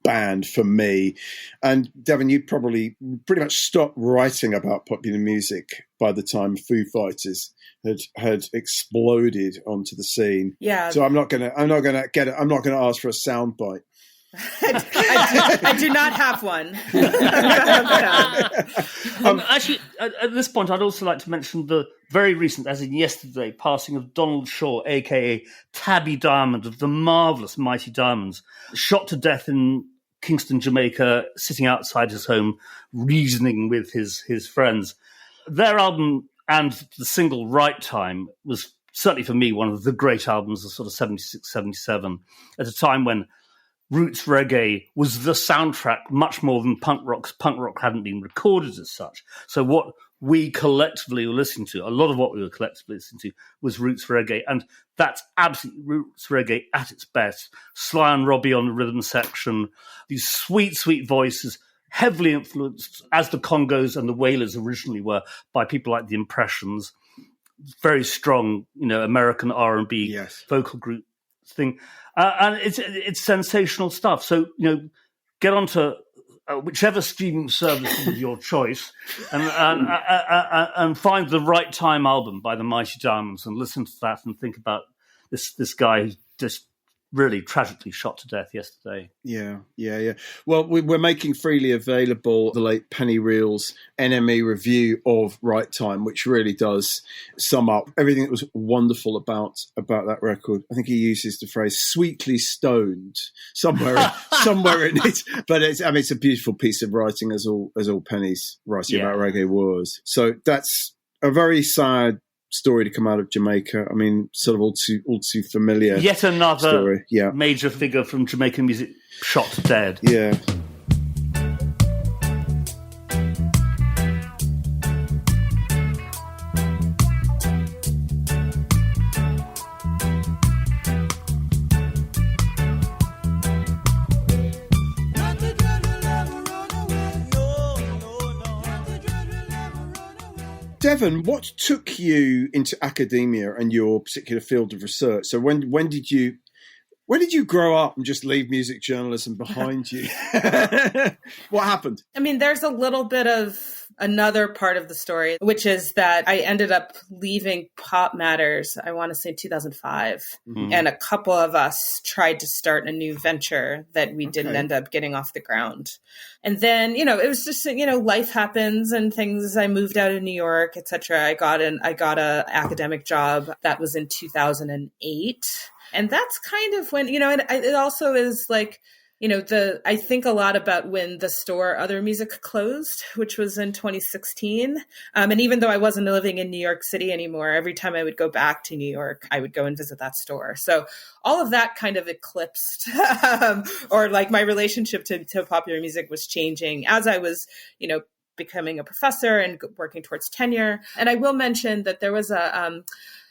band for me. And Devon, you'd probably pretty much stopped writing about popular music by the time Foo Fighters had exploded onto the scene. Yeah. So I'm not gonna ask for a soundbite. I do not have one. Actually, at this point, I'd also like to mention the very recent, as in yesterday, passing of Donald Shaw, a.k.a. Tabby Diamond of the marvellous Mighty Diamonds, shot to death in Kingston, Jamaica, sitting outside his home, reasoning with his friends. Their album and the single Right Time was certainly for me one of the great albums of sort of 76, 77, at a time when roots reggae was the soundtrack much more than punk rock. Punk rock hadn't been recorded as such. So what we collectively were listening to, a lot of what we were collectively listening to, was roots reggae. And that's absolutely roots reggae at its best. Sly and Robbie on the rhythm section, these sweet, sweet voices, heavily influenced, as the Congos and the Wailers originally were, by people like the Impressions. Very strong, American R&B vocal group thing. And it's sensational stuff. So, get onto whichever streaming service of your choice and find the Right Time album by the Mighty Diamonds and listen to that and think about this guy who's just really tragically shot to death yesterday. Yeah. Well, we're making freely available the late Penny Reel's NME review of Right Time, which really does sum up everything that was wonderful about that record. I think he uses the phrase "sweetly stoned" somewhere in it, but it's a beautiful piece of writing, as all Penny's writing about reggae was. So that's a very sad story to come out of Jamaica. I mean, sort of all too familiar. Yet another story. Major figure from Jamaican music shot dead. Yeah. Devon, what took you into academia and your particular field of research? So when did you grow up and just leave music journalism behind you? What happened? I mean, there's a little bit of another part of the story, which is that I ended up leaving PopMatters, I want to say 2005. Mm-hmm. And a couple of us tried to start a new venture that we didn't end up getting off the ground. And then, it was just, life happens and things. I moved out of New York, et cetera. I got a academic job. That was in 2008. And that's kind of when, and it also is like, I think a lot about when the store Other Music closed, which was in 2016. And even though I wasn't living in New York City anymore, every time I would go back to New York, I would go and visit that store. So all of that kind of eclipsed, or like my relationship to popular music was changing as I was, becoming a professor and working towards tenure. And I will mention that there was a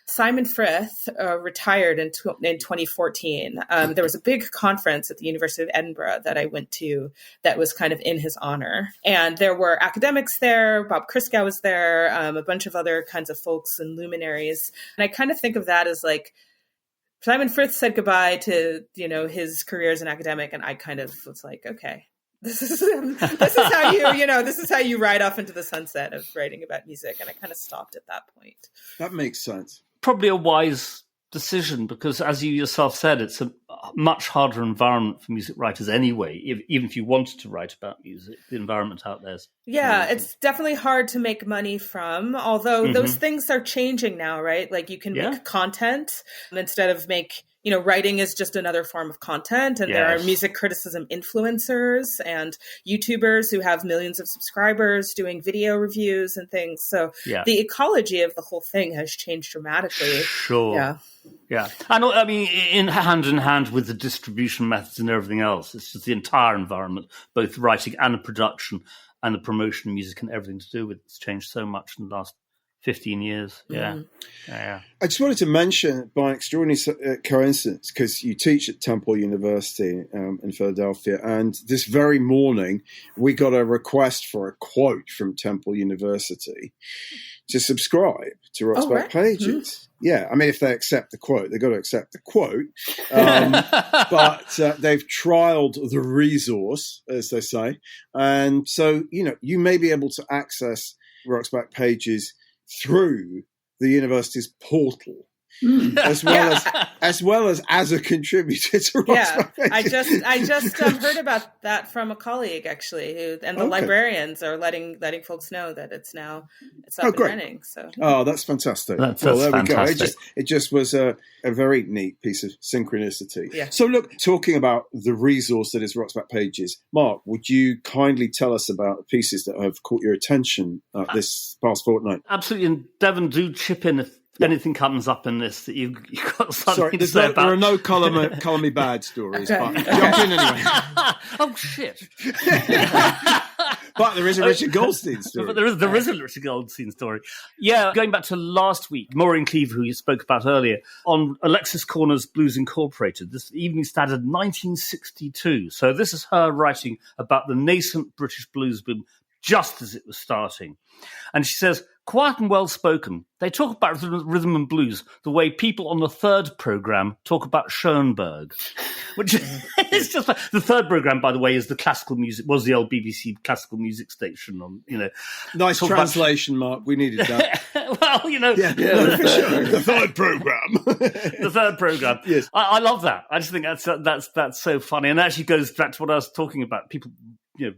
Simon Frith retired in 2014. There was a big conference at the University of Edinburgh that I went to that was kind of in his honor. And there were academics there. Bob Christgau was there, a bunch of other kinds of folks and luminaries. And I kind of think of that as like, Simon Frith said goodbye to, his career as an academic. And I kind of was like, okay, this is how this is how you ride off into the sunset of writing about music. And I kind of stopped at that point. That makes sense. Probably a wise decision because, as you yourself said, it's a much harder environment for music writers anyway. Even if you wanted to write about music, the environment out there is... Yeah, it's definitely hard to make money from, although those things are changing now, right? Like you can make content instead of writing is just another form of content. And there are music criticism influencers and YouTubers who have millions of subscribers doing video reviews and things. So the ecology of the whole thing has changed dramatically. Sure. Yeah. And I mean, in hand with the distribution methods and everything else, it's just the entire environment, both writing and the production and the promotion of music and everything to do with it's changed so much in the last 15 years. Yeah. I just wanted to mention, by an extraordinary coincidence, because you teach at Temple University in Philadelphia, and this very morning we got a request for a quote from Temple University to subscribe to Rock's Back Pages. Mm-hmm. Yeah, I mean, if they accept the quote, they've got to accept the quote. But they've trialed the resource, as they say. And so, you may be able to access Rock's Back Pages through the university's portal. as well as a contributor to Rockstar Pages. I just heard about that from a colleague actually, and the librarians are letting folks know that it's up and running. So that's fantastic. That's there fantastic. we go. It just was a very neat piece of synchronicity. Yeah. So look, talking about the resource that is Rockstar Pages, Mark, would you kindly tell us about the pieces that have caught your attention this past fortnight? Absolutely, and Devon, do chip in if anything comes up in this that you've got something to say about. There are no colour me bad stories, but jump in anyway. Oh, shit. But there is a Richard Goldstein story. But there is a Richard Goldstein story. Yeah, going back to last week, Maureen Cleaver, who you spoke about earlier, on Alexis Corner's Blues Incorporated, this Evening Standard 1962. So this is her writing about the nascent British blues boom just as it was starting. And she says, quiet and well-spoken, they talk about rhythm and blues the way people on the third programme talk about Schoenberg. Which is just... The third programme, by the way, is the classical music, was the old BBC classical music station. Nice translation, Mark. We needed that. Well, no, for sure. The third programme. The third programme. Yes. I love that. I just think that's so funny. And it actually goes back to what I was talking about, people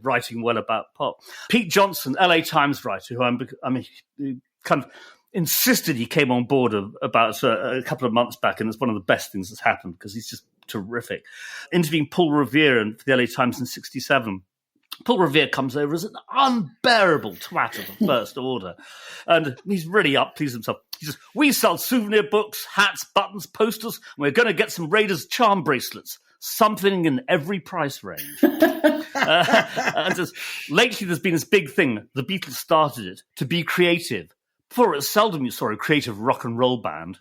writing well about pop. Pete Johnson, LA Times writer, who kind of insisted he came on board about a couple of months back, and it's one of the best things that's happened because he's just terrific. Interviewing Paul Revere for the LA Times in 1967. Paul Revere comes over as an unbearable twat of the first order, and he's really pleased himself. He says, we sell souvenir books, hats, buttons, posters, and we're going to get some Raiders charm bracelets. Something in every price range. And just, lately there's been this big thing. The Beatles started it to be creative. Before, it seldom you saw a creative rock and roll band.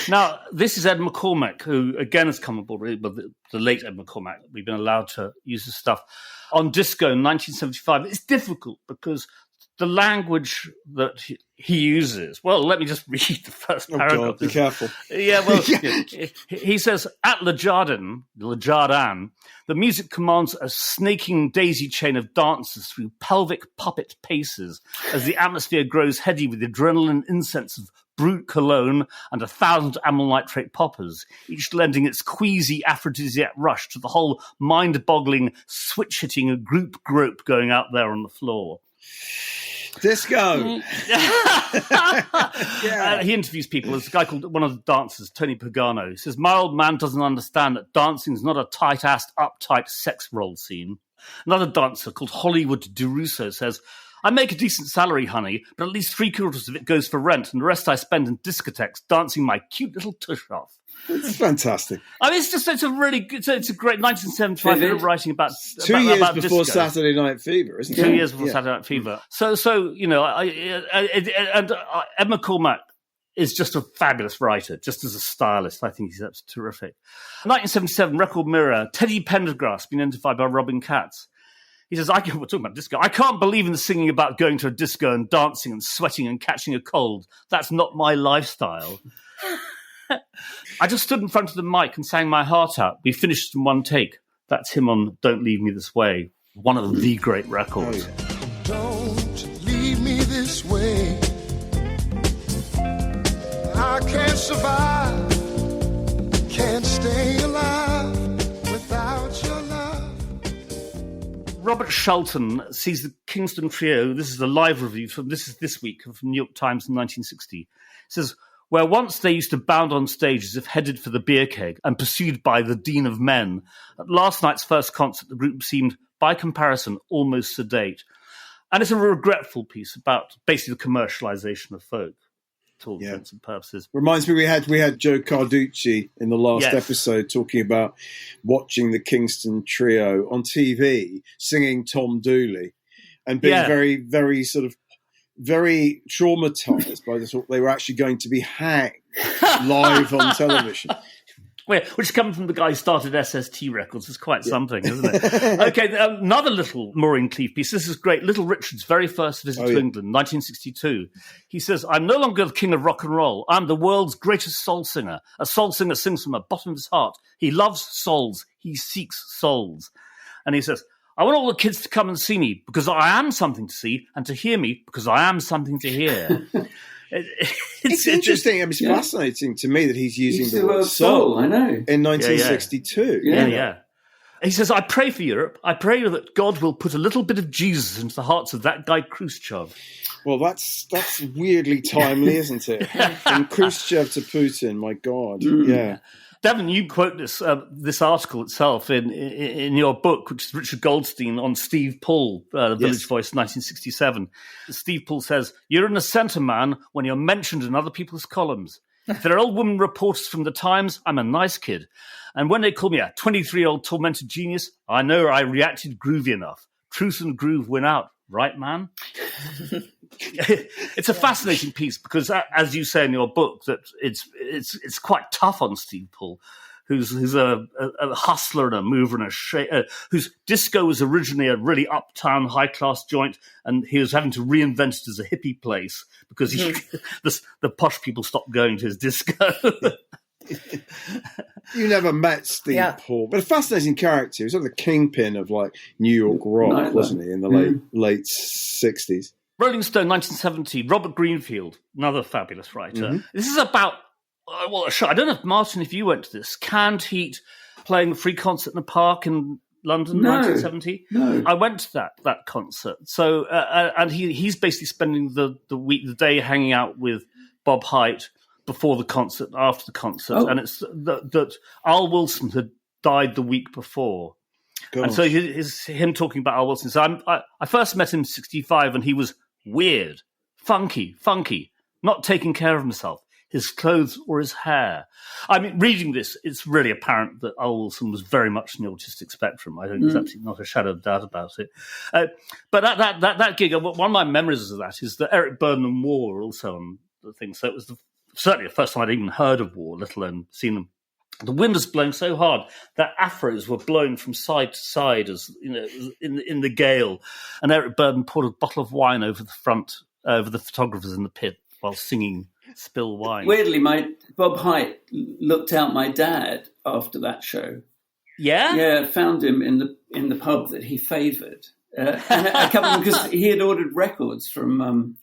Now, this is Ed McCormack, who again has come aboard, but the late Ed McCormack. We've been allowed to use his stuff on disco in 1975. It's difficult because the language that he uses. Well, let me just read the first paragraph. God, be careful. Yeah, well, he says, at Le Jardin, the music commands a snaking daisy chain of dances through pelvic puppet paces as the atmosphere grows heady with adrenaline incense of brute cologne and 1,000 amyl nitrate poppers, each lending its queasy aphrodisiac rush to the whole mind-boggling, switch-hitting group grope going out there on the floor. Disco. He interviews people. There's a guy called one of the dancers, Tony Pagano. He says, my old man doesn't understand that dancing is not a tight-assed, uptight sex role scene. Another dancer called Hollywood DeRusso says, I make a decent salary, honey, but at least 3/4 of it goes for rent, and the rest I spend in discotheques dancing my cute little tush off. It's fantastic. I mean, it's a really good, it's a great 1975 bit of writing about 2 years about before disco. Saturday Night Fever, isn't it? 2 years before Saturday Night Fever. So Ed McCormack is just a fabulous writer, just as a stylist. I think he's absolutely terrific. 1977, Record Mirror, Teddy Pendergrass, been interviewed by Robin Katz. He says, we're talking about disco. I can't believe in the singing about going to a disco and dancing and sweating and catching a cold. That's not my lifestyle. I just stood in front of the mic and sang my heart out. We finished in one take. That's him on Don't Leave Me This Way, one of the great records. Don't leave me this way. I can't survive, can't stay alive without your love. Robert Shelton sees the Kingston Trio. This is a live review from this week from New York Times in 1960. It says, where once they used to bound on stage as if headed for the beer keg and pursued by the Dean of Men, at last night's first concert, the group seemed, by comparison, almost sedate. And it's a regretful piece about basically the commercialization of folk, to all intents and purposes. Reminds me, we had Joe Carducci in the last episode talking about watching the Kingston Trio on TV singing Tom Dooley and being very, very sort of very traumatized by the thought they were actually going to be hanged live on television. Which comes from the guy who started SST Records. It's quite something, isn't it? Okay, another little Maureen Cleave piece. This is great. Little Richard's very first visit to England, 1962. He says, I'm no longer the king of rock and roll. I'm the world's greatest soul singer. A soul singer sings from the bottom of his heart. He loves souls. He seeks souls. And he says, I want all the kids to come and see me because I am something to see, and to hear me because I am something to hear. It's interesting. It's fascinating to me that he's using the word soul. I know. In 1962. Yeah. He says, I pray for Europe. I pray that God will put a little bit of Jesus into the hearts of that guy Khrushchev. Well, that's weirdly timely, isn't it? From Khrushchev to Putin, my God. Yeah. Devon, you quote this article itself in your book, which is Richard Goldstein on Steve Pull, Village Voice, 1967. Steve Pull says, you're in a centre, man, when you're mentioned in other people's columns. If they're old women reporters from the Times, I'm a nice kid. And when they call me a 23-year-old tormented genius, I know I reacted groovy enough. Truth and groove win out, right, man? It's a fascinating piece because, as you say in your book, that it's quite tough on Steve Pull, who's a hustler and a mover and whose disco was originally a really uptown high-class joint, and he was having to reinvent it as a hippie place because the posh people stopped going to his disco. You never met Steve Pull, but a fascinating character. He was sort of the kingpin of like New York rock, wasn't he, in the late 60s? Rolling Stone, 1970, Robert Greenfield, another fabulous writer. This is about, I don't know if, Martin, if you went to this, Canned Heat playing a free concert in a park in London, 1970. No. I went to that concert. So, and he's basically spending the day hanging out with Bob Haidt before the concert, after the concert. And it's that Al Wilson had died the week before. Gosh. And so him talking about Al Wilson. So I first met him in 1965, and he was weird, funky, not taking care of himself, his clothes or his hair. I mean, reading this, it's really apparent that Al Wilson was very much in the autistic spectrum. I think there's absolutely not a shadow of doubt about it. But that gig, one of my memories of that is that Eric Burdon and War were also on the thing. So it was certainly the first time I'd even heard of War, let alone seen them. The wind was blowing so hard that afros were blown from side to side, as you know, in the gale. And Eric Burdon poured a bottle of wine over the photographers in the pit while singing "Spill Wine." Weirdly, Bob Haidt looked out my dad after that show. Yeah, found him in the pub that he favoured, and a couple because he had ordered records from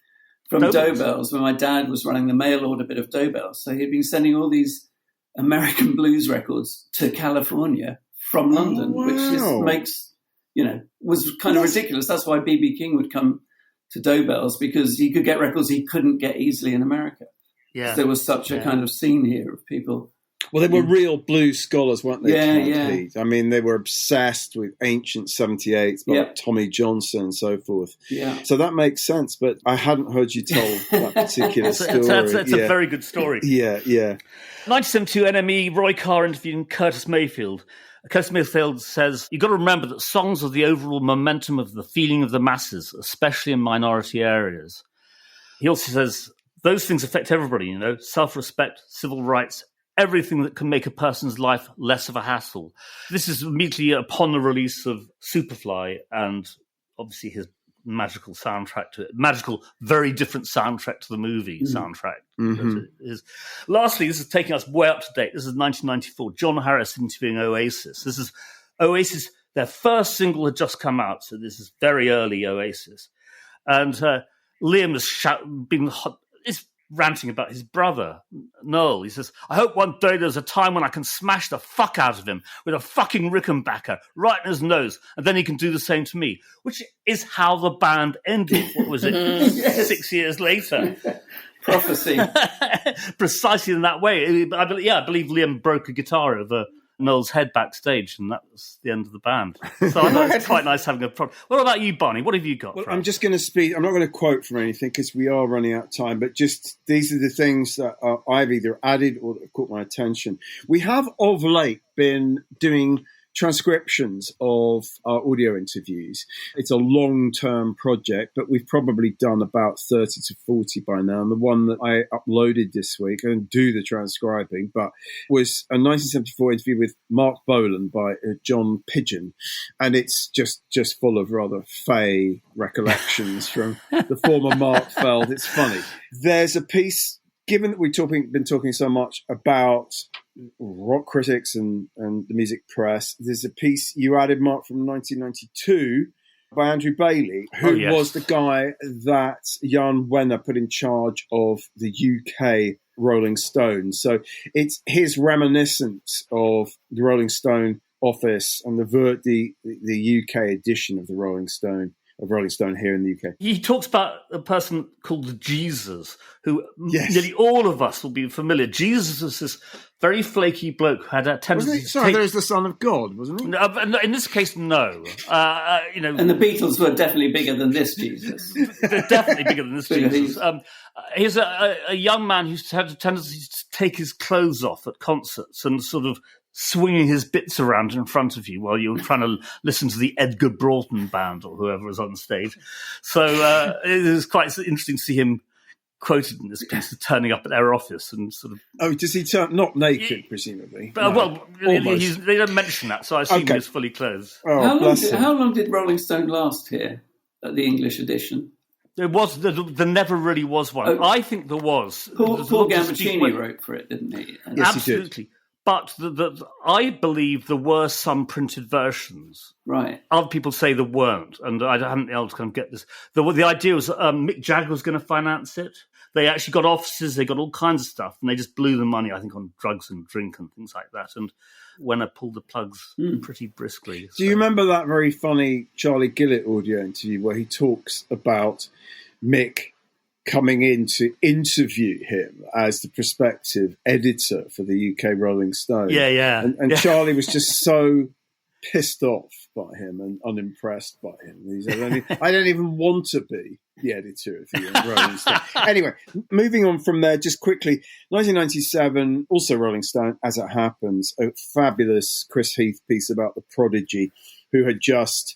Dobell's when my dad was running the mail order bit of Dobell's. So he'd been sending all these American blues records to California from London, which was kind of ridiculous. That's why B.B. King would come to Dobell's, because he could get records he couldn't get easily in America. Yeah, there was such a kind of scene here of people. Well, they were real blues scholars, weren't they? Yeah. I mean, they were obsessed with ancient 78s, like Tommy Johnson and so forth. Yeah. So that makes sense, but I hadn't heard you tell that particular story. It's a very good story. Yeah. 1972 NME, Roy Carr interviewing Curtis Mayfield. Curtis Mayfield says, you've got to remember that songs are the overall momentum of the feeling of the masses, especially in minority areas. He also says, those things affect everybody, self-respect, civil rights, everything that can make a person's life less of a hassle. This is immediately upon the release of Superfly and obviously his magical soundtrack to it. Magical, very different soundtrack to the movie soundtrack. Lastly, this is taking us way up to date. This is 1994. John Harris interviewing Oasis. This is Oasis. Their first single had just come out, so this is very early Oasis. And Liam is ranting about his brother, Noel. He says, I hope one day there's a time when I can smash the fuck out of him with a fucking Rickenbacker right in his nose, and then he can do the same to me, which is how the band ended. What was it? 6 years later. Prophecy. Precisely in that way. I believe Liam broke a guitar over Noel's head backstage, and that was the end of the band. So I thought it's quite nice having a problem. What about you, Barney? What have you got? Well, I'm just going to speak. I'm not going to quote from anything because we are running out of time, but just these are the things that I've either added or that have caught my attention. We have of late been doing transcriptions of our audio interviews. It's a long-term project, but we've probably done about 30 to 40 by now. And the one that I uploaded this week, I didn't do the transcribing, but was a 1974 interview with Mark Bolan by John Pidgeon. And it's just full of rather fey recollections from the former Mark Feld. It's funny. There's a piece, given that we've been talking so much about rock critics and the music press, there's a piece you added, Mark, from 1992 by Andrew Bailey, who was the guy that Jan Wenner put in charge of the UK Rolling Stone. So it's his reminiscence of the Rolling Stone office and the UK edition of the Rolling Stone here in the UK. He talks about a person called Jesus, who nearly all of us will be familiar. Jesus was this very flaky bloke who had a tendency to there was the Son of God, wasn't he? No, in this case, no. And the Beatles were definitely bigger than this Jesus. They're definitely bigger than this Jesus. He's a young man who had a tendency to take his clothes off at concerts and sort of swinging his bits around in front of you while you were trying to listen to the Edgar Broughton band or whoever was on stage. So it was quite interesting to see him quoted in this piece, turning up at their office and sort of... Oh, does he turn... Not naked, presumably? Well, they don't mention that, so I assume he was fully clothed. Oh, how long did Rolling Stone last here at the English edition? There never really was one. Oh, I think there was. Paul Gambaccini wrote for it, didn't he? Yes, absolutely. He did. But I believe there were some printed versions. Right. Other people say there weren't, and I haven't been able to kind of get this. The idea was Mick Jagger was going to finance it. They actually got offices, they got all kinds of stuff, and they just blew the money, I think, on drugs and drink and things like that. And when I pulled the plugs pretty briskly. Do you remember that very funny Charlie Gillett audio interview where he talks about Mick coming in to interview him as the prospective editor for the UK Rolling Stone? Yeah. And Charlie was just so pissed off by him and unimpressed by him. He said, I don't even want to be the editor of the Rolling Stone. Anyway, moving on from there, just quickly, 1997, also Rolling Stone, as it happens, a fabulous Chris Heath piece about the Prodigy, who had just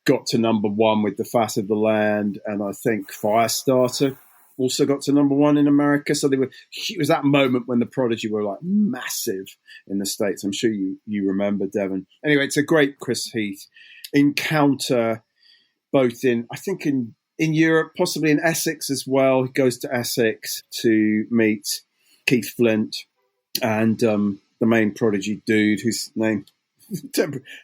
got to number one with The Fat of the Land, and I think Firestarter also got to number one in America. So it was that moment when the Prodigy were like massive in the States. I'm sure you remember, Devon. Anyway, it's a great Chris Heath encounter, both in Europe, possibly in Essex as well. He goes to Essex to meet Keith Flint and the main Prodigy dude, whose name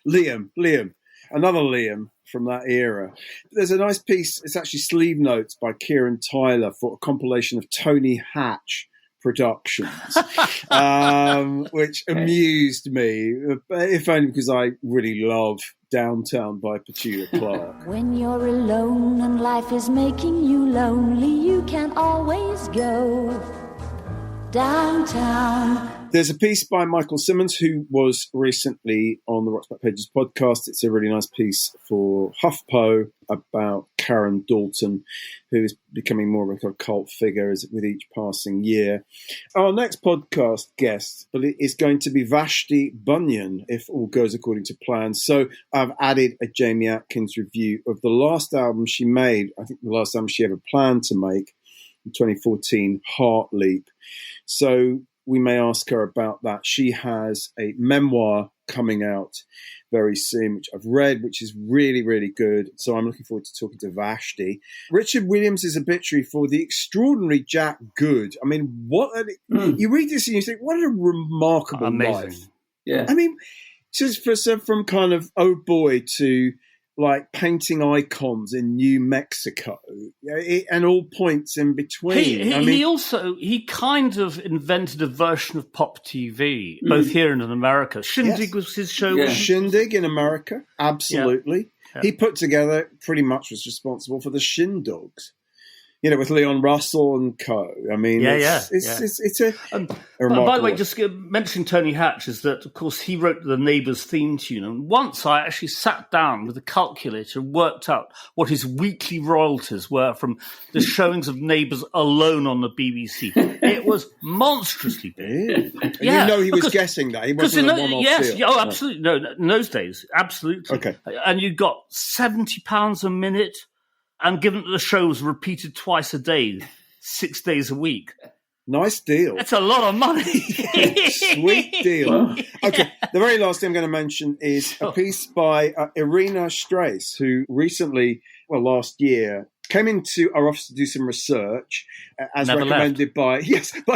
Liam, another Liam from that era. There's a nice piece, it's actually sleeve notes by Kieran Tyler for a compilation of Tony Hatch productions, which amused me, if only because I really love Downtown by Petula Clark. When you're alone and life is making you lonely, you can always go downtown. There's a piece by Michael Simmons, who was recently on the Rock's Back Pages podcast. It's a really nice piece for HuffPo about Karen Dalton, who is becoming more of a cult figure with each passing year. Our next podcast guest is going to be Vashti Bunyan, if all goes according to plan. So I've added a Jamie Atkins review of the last album she made, I think the last album she ever planned to make, in 2014, Heart Leap. So we may ask her about that. She has a memoir coming out very soon, which I've read, which is really, really good. So I'm looking forward to talking to Vashti. Richard Williams' obituary for the extraordinary Jack Good. I mean, you read this and you think, what a remarkable life. Yeah. I mean, just from kind of, oh boy, to like painting icons in New Mexico, and all points in between. He kind of invented a version of pop TV, both here and in America. Shindig was his show. Yeah. Shindig in America, absolutely. Yeah. He put together, pretty much was responsible for the Shindogs. With Leon Russell and co. I mean, it's a remarkable. By the way, just mentioning Tony Hatch is that, of course, he wrote the Neighbours theme tune. And once I actually sat down with a calculator and worked out what his weekly royalties were from the showings of Neighbours alone on the BBC. It was monstrously big. Yeah. He was guessing that. He wasn't a one-off deal. Oh, absolutely. No, in those days, absolutely. Okay. And you got £70 a minute. And given that the show was repeated twice a day, 6 days a week. Nice deal. That's a lot of money. Sweet deal. Okay, the very last thing I'm going to mention is a piece by Irina Strace, who recently, last year, came into our office to do some research, as Never recommended by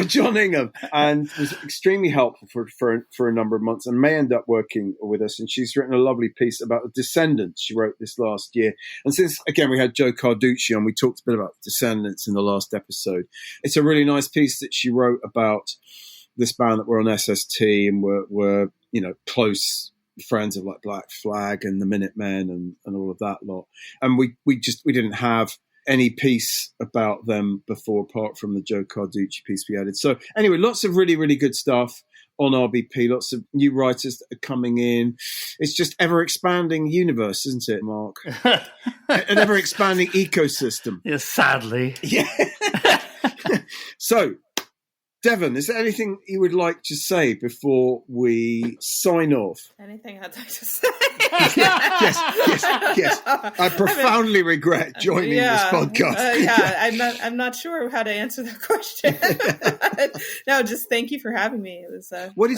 John Ingham, and was extremely helpful for a number of months, and may end up working with us. And she's written a lovely piece about the Descendants. She wrote this last year. And since, again, we had Joe Carducci on, we talked a bit about Descendants in the last episode. It's a really nice piece that she wrote about this band that were on SST and were close friends of like Black Flag and the Minutemen and all of that lot. And we didn't have any piece about them before, apart from the Joe Carducci piece we added. So anyway, lots of really, really good stuff on RBP, lots of new writers that are coming in. It's just ever-expanding universe, isn't it, Mark? An ever-expanding ecosystem. Yes, sadly. Yeah. So, Devon, is there anything you would like to say before we sign off? Anything I'd like to say? Yes. I profoundly regret joining this podcast. I'm not sure how to answer that question. No, just thank you for having me. It was. What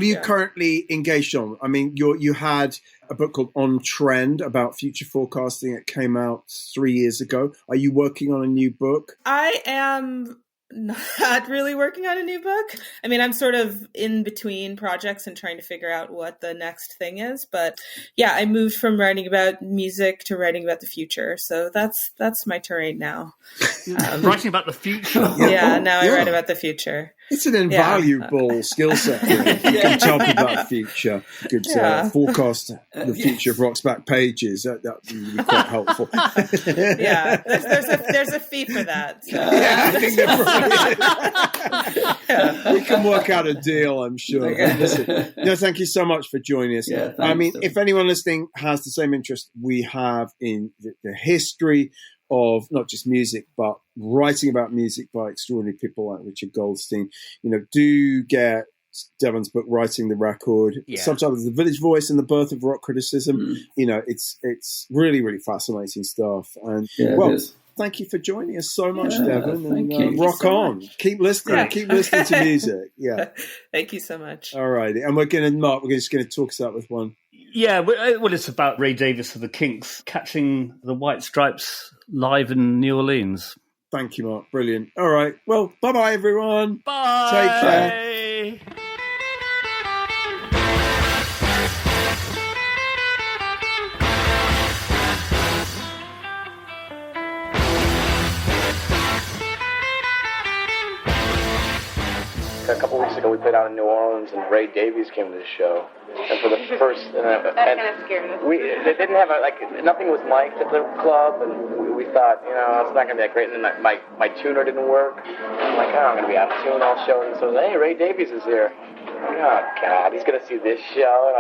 are you currently engaged on? I mean, you had a book called On Trend about future forecasting. It came out 3 years ago. Are you working on a new book? I am not really working on a new book. I mean, I'm sort of in between projects and trying to figure out what the next thing is. But yeah, I moved from writing about music to writing about the future. So that's my terrain now. Writing about the future. I write about the future. It's an invaluable skill set. You can talk about the future. You could forecast the future of Rock's Back Pages. That would be quite helpful. There's a fee for that. So. Yeah, I think there probably is. We can work out a deal, I'm sure. Thank you so much for joining us. Yeah, I mean, if anyone listening has the same interest we have in the history of not just music, but writing about music by extraordinary people like Richard Goldstein, do get Devon's book, Writing the Record, subtitled The Village Voice and the Birth of Rock Criticism. It's really, really fascinating stuff. And thank you for joining us so much, Devon. Thank you. Rock on. Keep listening. Keep listening to music. Yeah. Thank you so much. All righty. And we're just going to talk us out with one. Yeah, well, it's about Ray Davies of the Kinks catching the White Stripes live in New Orleans. Thank you, Mark. Brilliant. All right. Well, bye-bye, everyone. Bye. Take care. A couple weeks ago, we played out in New Orleans, and Ray Davies came to the show. And for the first, that kind of scared us. They didn't have nothing was mic'd at the club, and we thought, it's not gonna be that great. And then my tuner didn't work. I'm like, I'm gonna be out of tune all show. And so, hey, Ray Davies is here. Oh God, he's gonna see this show.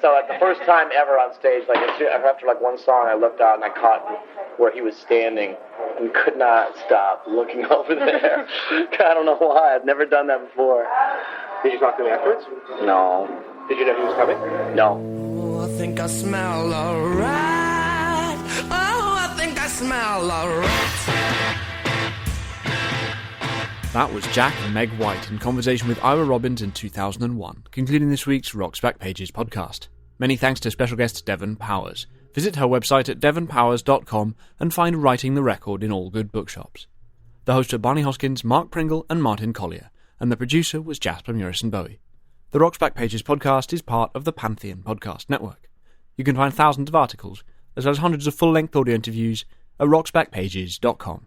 So the first time ever on stage, after one song, I looked out and I caught where he was standing and could not stop looking over there. I don't know why. I've never done that before. Did you talk to him afterwards? No. Did you know he was coming? No. Oh, I think I smell a rat. Oh, I think I smell a rat. That was Jack and Meg White in conversation with Ira Robbins in 2001, concluding this week's Rock's Back Pages podcast. Many thanks to special guest Devon Powers. Visit her website at devonpowers.com and find Writing the Record in all good bookshops. The hosts are Barney Hoskins, Mark Pringle and Martin Collier, and the producer was Jasper Murison Bowie. The Rock's Back Pages podcast is part of the Pantheon Podcast Network. You can find thousands of articles, as well as hundreds of full-length audio interviews, at rocksbackpages.com.